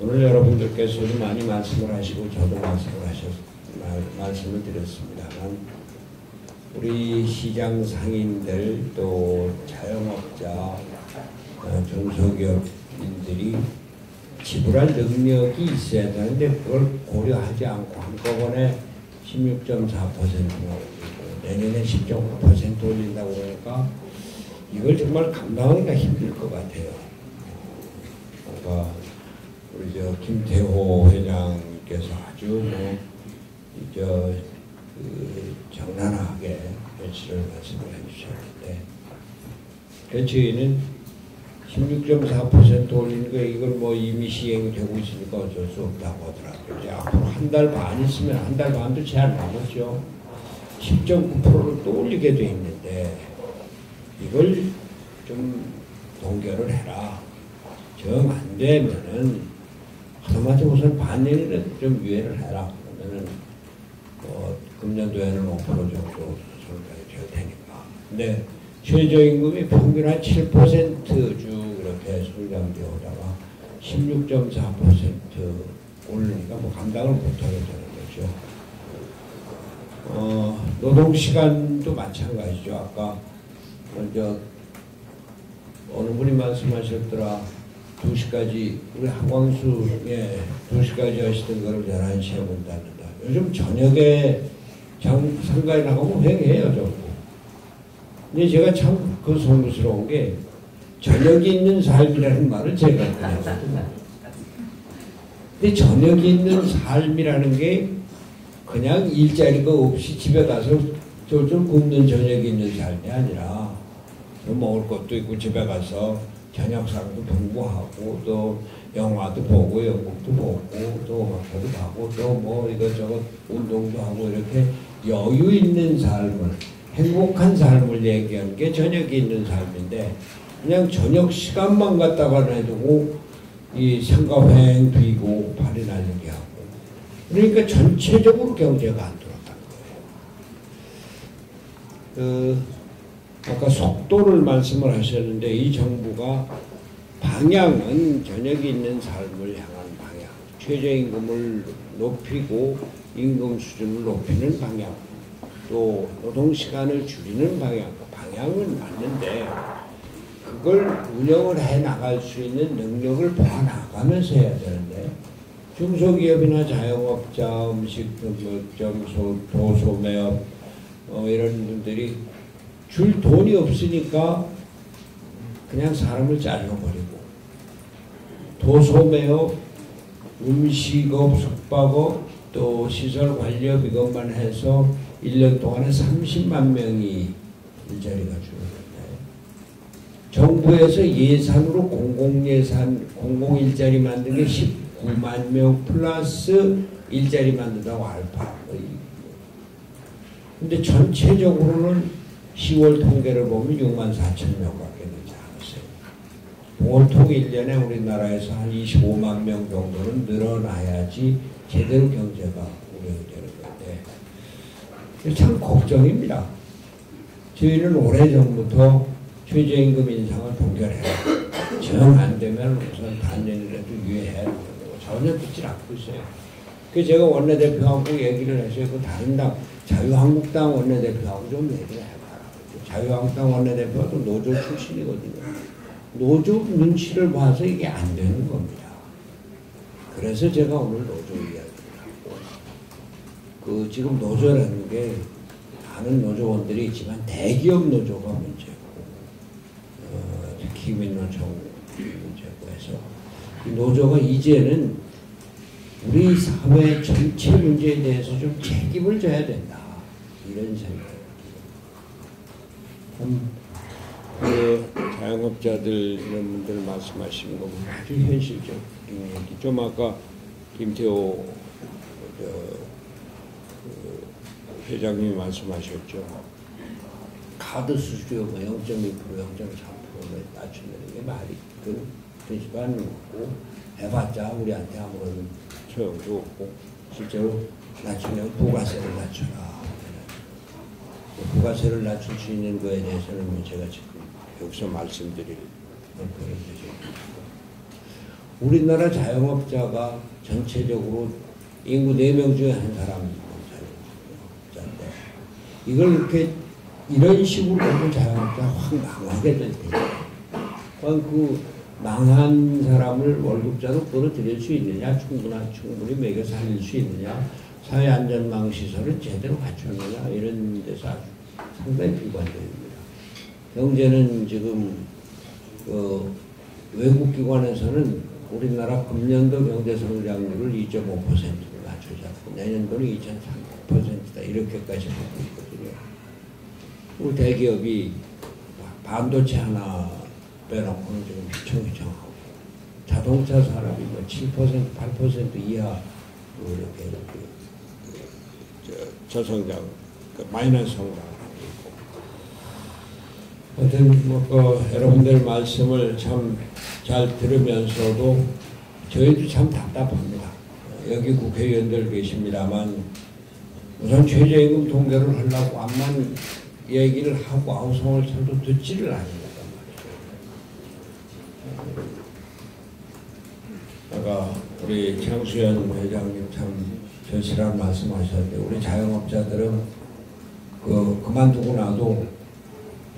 오늘 여러분들께서도 많이 말씀을 하시고 저도 말씀을 드렸습니다만 우리 시장 상인들 또 자영업자 중소기업인들이 지불할 능력이 있어야 되는데 그걸 고려하지 않고 한꺼번에 16.4% 올리고 내년에 10.9% 올린다고 그러니까 이걸 정말 감당하기가 힘들 것 같아요. 아까 우리 김태호 회장께서 아주 정난하게 며칠을 말씀을 해주셨는데 저희는 16.4% 올리는 거 이걸 이미 시행이 되고 있으니까 어쩔 수 없다고 하더라고요. 이제 앞으로 한 달 반 있으면 한 달 반도 채 안 남았죠. 10.9%를 또 올리게 돼 있는데 이걸 좀 동결을 해라. 정 안 되면은 하다못해 우선 반년이라도 좀 유예를 해라. 그러면은 금년도에는 5% 정도 수준까지 될 테니까. 근데 최저임금이 평균 한 7% 쭉 이렇게 성장되어 오다가 16.4% 오르니까 감당을 못하게 되는 거죠. 노동시간도 마찬가지죠. 아까 먼저 어느 분이 말씀하셨더라. 2시까지 우리 하광수에 2시까지 하시던 거를 11시에 문닫는다. 요즘 저녁에 상가에 나가면 횡해요 전부. 근데 제가 참 그 송구스러운 게 저녁이 있는 삶이라는 말을 제가 그랬거든요. 근데 저녁이 있는 삶이라는 게 그냥 일자리가 없이 집에 가서 쫄쫄 굶는 저녁이 있는 삶이 아니라 먹을 것도 있고 집에 가서 저녁상도 공부하고 또 영화도 보고 연극도 보고 또 음악회도 가고 또 이것저것 운동도 하고 이렇게 여유 있는 삶을 행복한 삶을 얘기하는 게 저녁이 있는 삶인데 그냥 저녁 시간만 갖다가 내두고 이 상가회행 비고 발이 날리게 하고 그러니까 전체적으로 경제가 안 돌아가는 거예요. 아까 속도를 말씀을 하셨는데 이 정부가 방향은 저녁이 있는 삶을 향한 방향, 최저임금을 높이고 임금 수준을 높이는 방향, 또 노동시간을 줄이는 방향은 맞는데 그걸 운영을 해 나갈 수 있는 능력을 보아나가면서 해야 되는데 중소기업이나 자영업자, 음식점점, 도소매업 이런 분들이 줄 돈이 없으니까 그냥 사람을 잘라버리고 도소매업, 음식업, 숙박업, 또 시설관리업 이것만 해서 1년 동안에 30만 명이 일자리가 줄었는데 정부에서 예산으로 공공예산, 공공일자리 만든 게 19만 명 플러스 일자리 만든다고 알파. 근데 전체적으로는 10월 통계를 보면 6만 4천 명밖에 되지 않았어요. 보통 1년에 우리나라에서 한 25만 명 정도는 늘어나야지 제대로 경제가 운영되는 건데 참 걱정입니다. 저희는 오래전부터 최저임금 인상을 동결해라. 정 안 되면 우선 단년이라도 유예해야 된다고 전혀 듣지 않고 있어요. 그래서 제가 원내대표하고 얘기를 했어요. 그 다른 당 자유한국당 원내대표하고 좀 얘기를 해봐라. 자유한국당 원내대표가 또 노조 출신이거든요. 노조 눈치를 봐서 이게 안 되는 겁니다. 그래서 제가 오늘 노조 이야기를 하고 지금 노조라는 게 많은 노조원들이 있지만 대기업 노조가 문제고 기민노총 문제고 해서 이 노조가 이제는 우리 사회 전체 문제에 대해서 좀 책임을 져야 된다. 이런 생각입니다. 자영업자들 이런 분들 말씀하시는 거 보면 아주 현실적인 얘기. 좀 아까 김태호 회장님이 말씀하셨죠. 카드 수수료가 0.2%, 0.3%를 낮춘다는 게 말이 되지도 않고 해봤자 우리한테 아무런 소용도 없고 실제로 낮추면 부가세를 낮춰라. 부가세를 낮출 수 있는 거에 대해서는 제가 지금 여기서 말씀드릴 그런 대목입니다. 우리나라 자영업자가 전체적으로 인구 4명 중에 한 사람이 자영업자인데 이걸 이렇게 이런 식으로 보면 자영업자가 확 망하게 될 텐데 그 망한 사람을 월급자로 끌어들일 수 있느냐, 충분히 먹여 살릴 수 있느냐, 사회안전망 시설을 제대로 갖추느냐 이런 데서 아주 상당히 비관적입니다. 경제는 지금 외국 기관에서는 우리나라 금년도 경제 성장률을 2.5%로 낮춰잡고 내년도는 2.3%다 이렇게까지 하고 있거든요. 우리 대기업이 반도체 하나 빼놓고는 지금 휘청휘청하고 자동차 산업이 뭐 7%, 8% 이하 이렇게 저성장, 마이너스 성장하고 있고. 하여튼 여러분들 말씀을 참 잘 들으면서도 저희도 참 답답합니다. 여기 국회의원들 계십니다만 우선 최저임금 통계를 하려고 암만 얘기를 하고 아우성을 쳐도 듣지를 않습니다. 아까 우리 장수현 회장님 참 절실한 말씀하셨는데 우리 자영업자들은 그만두고 나도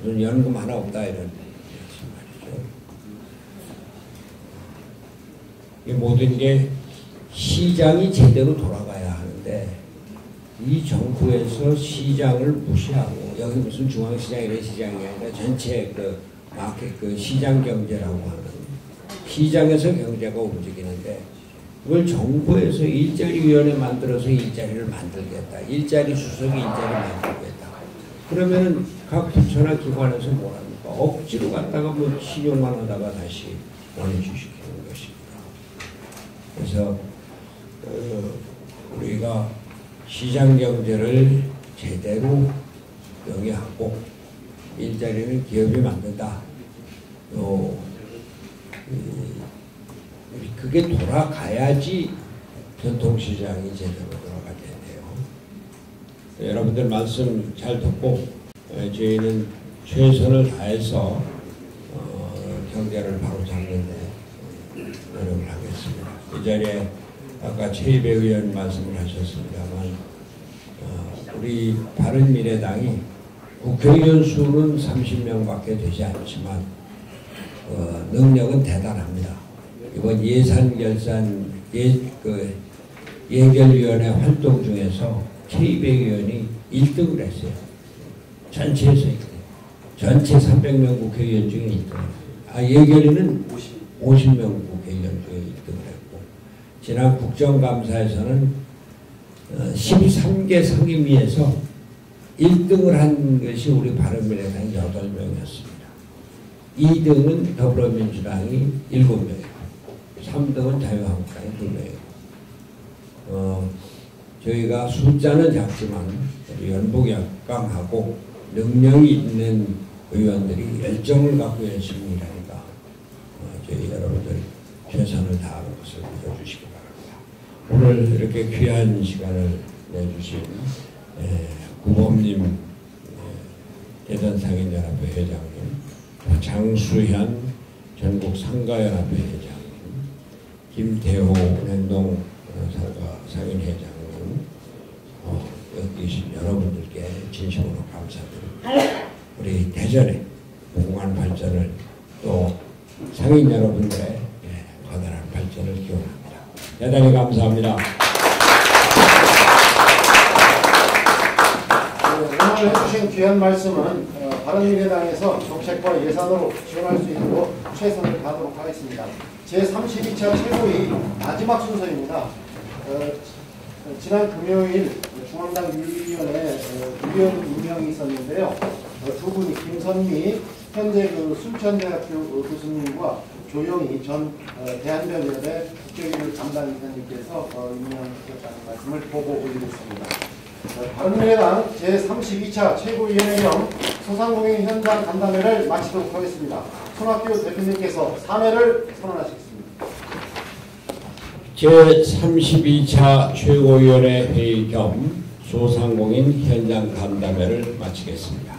무슨 연금 하나 없다 이런 말이죠. 이 모든 게 시장이 제대로 돌아가야 하는데 이 정부에서 시장을 무시하고 여기 무슨 중앙시장 이런 시장이 아니라 전체 마켓 시장 경제라고 하는 시장에서 경제가 움직이는데 그걸 정부에서 일자리위원회 만들어서 일자리를 만들겠다. 일자리 수석이 일자리 만들겠다. 그러면은 각 부처나 기관에서 뭐합니까? 억지로 갔다가 뭐 신용만 하다가 다시 원위주시키는 것입니다. 그래서 우리가 시장 경제를 제대로 영위하고 일자리는 기업이 만든다. 또 그게 돌아가야지 전통시장이 제대로 돌아갈 텐데요. 여러분들 말씀 잘 듣고 저희는 최선을 다해서 경제를 바로잡는 데 노력을 하겠습니다. 이 자리에 아까 최이배 의원 말씀을 하셨습니다만 우리 바른미래당이 국회의원 수는 30명밖에 되지 않지만 능력은 대단합니다. 이번 예산결산 예결위원회 활동 중에서 최이배 의원이 1등을 했어요. 전체에서 1등. 전체 300명 국회의원 중에 1등. 예결위는 50명 국회의원 중에 1등을 했고, 지난 국정감사에서는 13개 상임위에서 1등을 한 것이 우리 바른미래당이 8명이었습니다. 2등은 더불어민주당이 7명이고 3등은 자유한국당이 2명이고 저희가 숫자는 작지만 연봉이 약강하고 능력이 있는 의원들이 열정을 갖고 열심히 일하니까 저희 여러분들 최선을 다하는 것을 믿어주시기 바랍니다. 오늘 이렇게 귀한 시간을 내주신 구범님, 대전상인연합회 회장님, 장수현 전국상가연합회 회장님, 김태호 운행동 상인회장님, 여기 계신 여러분들께 진심으로 감사드립니다. 우리 대전의 무궁한 발전을 또 상인 여러분들의 커다란 발전을 기원합니다. 대단히 감사합니다. 오늘 해주신 귀한 말씀은 바른미래당에서 정책과 예산으로 지원할 수 있도록 최선을 다하도록 하겠습니다. 제32차 최고위 마지막 순서입니다. 지난 금요일 중앙당 윤리위원회 위원 임명이 있었는데요. 두 분이 김선미 현재 순천대학교 교수님과 조영희 전 대한변협의 국제기술 담당 이사님께서 임명되셨다는 말씀을 보고 올리겠습니다. 바른미래당 제32차 최고위원회 겸 소상공인 현장 간담회를 마치도록 하겠습니다. 손학규 대표님께서 사회를 선언하시겠습니다. 제32차 최고위원회 회의 겸 소상공인 현장 간담회를 마치겠습니다.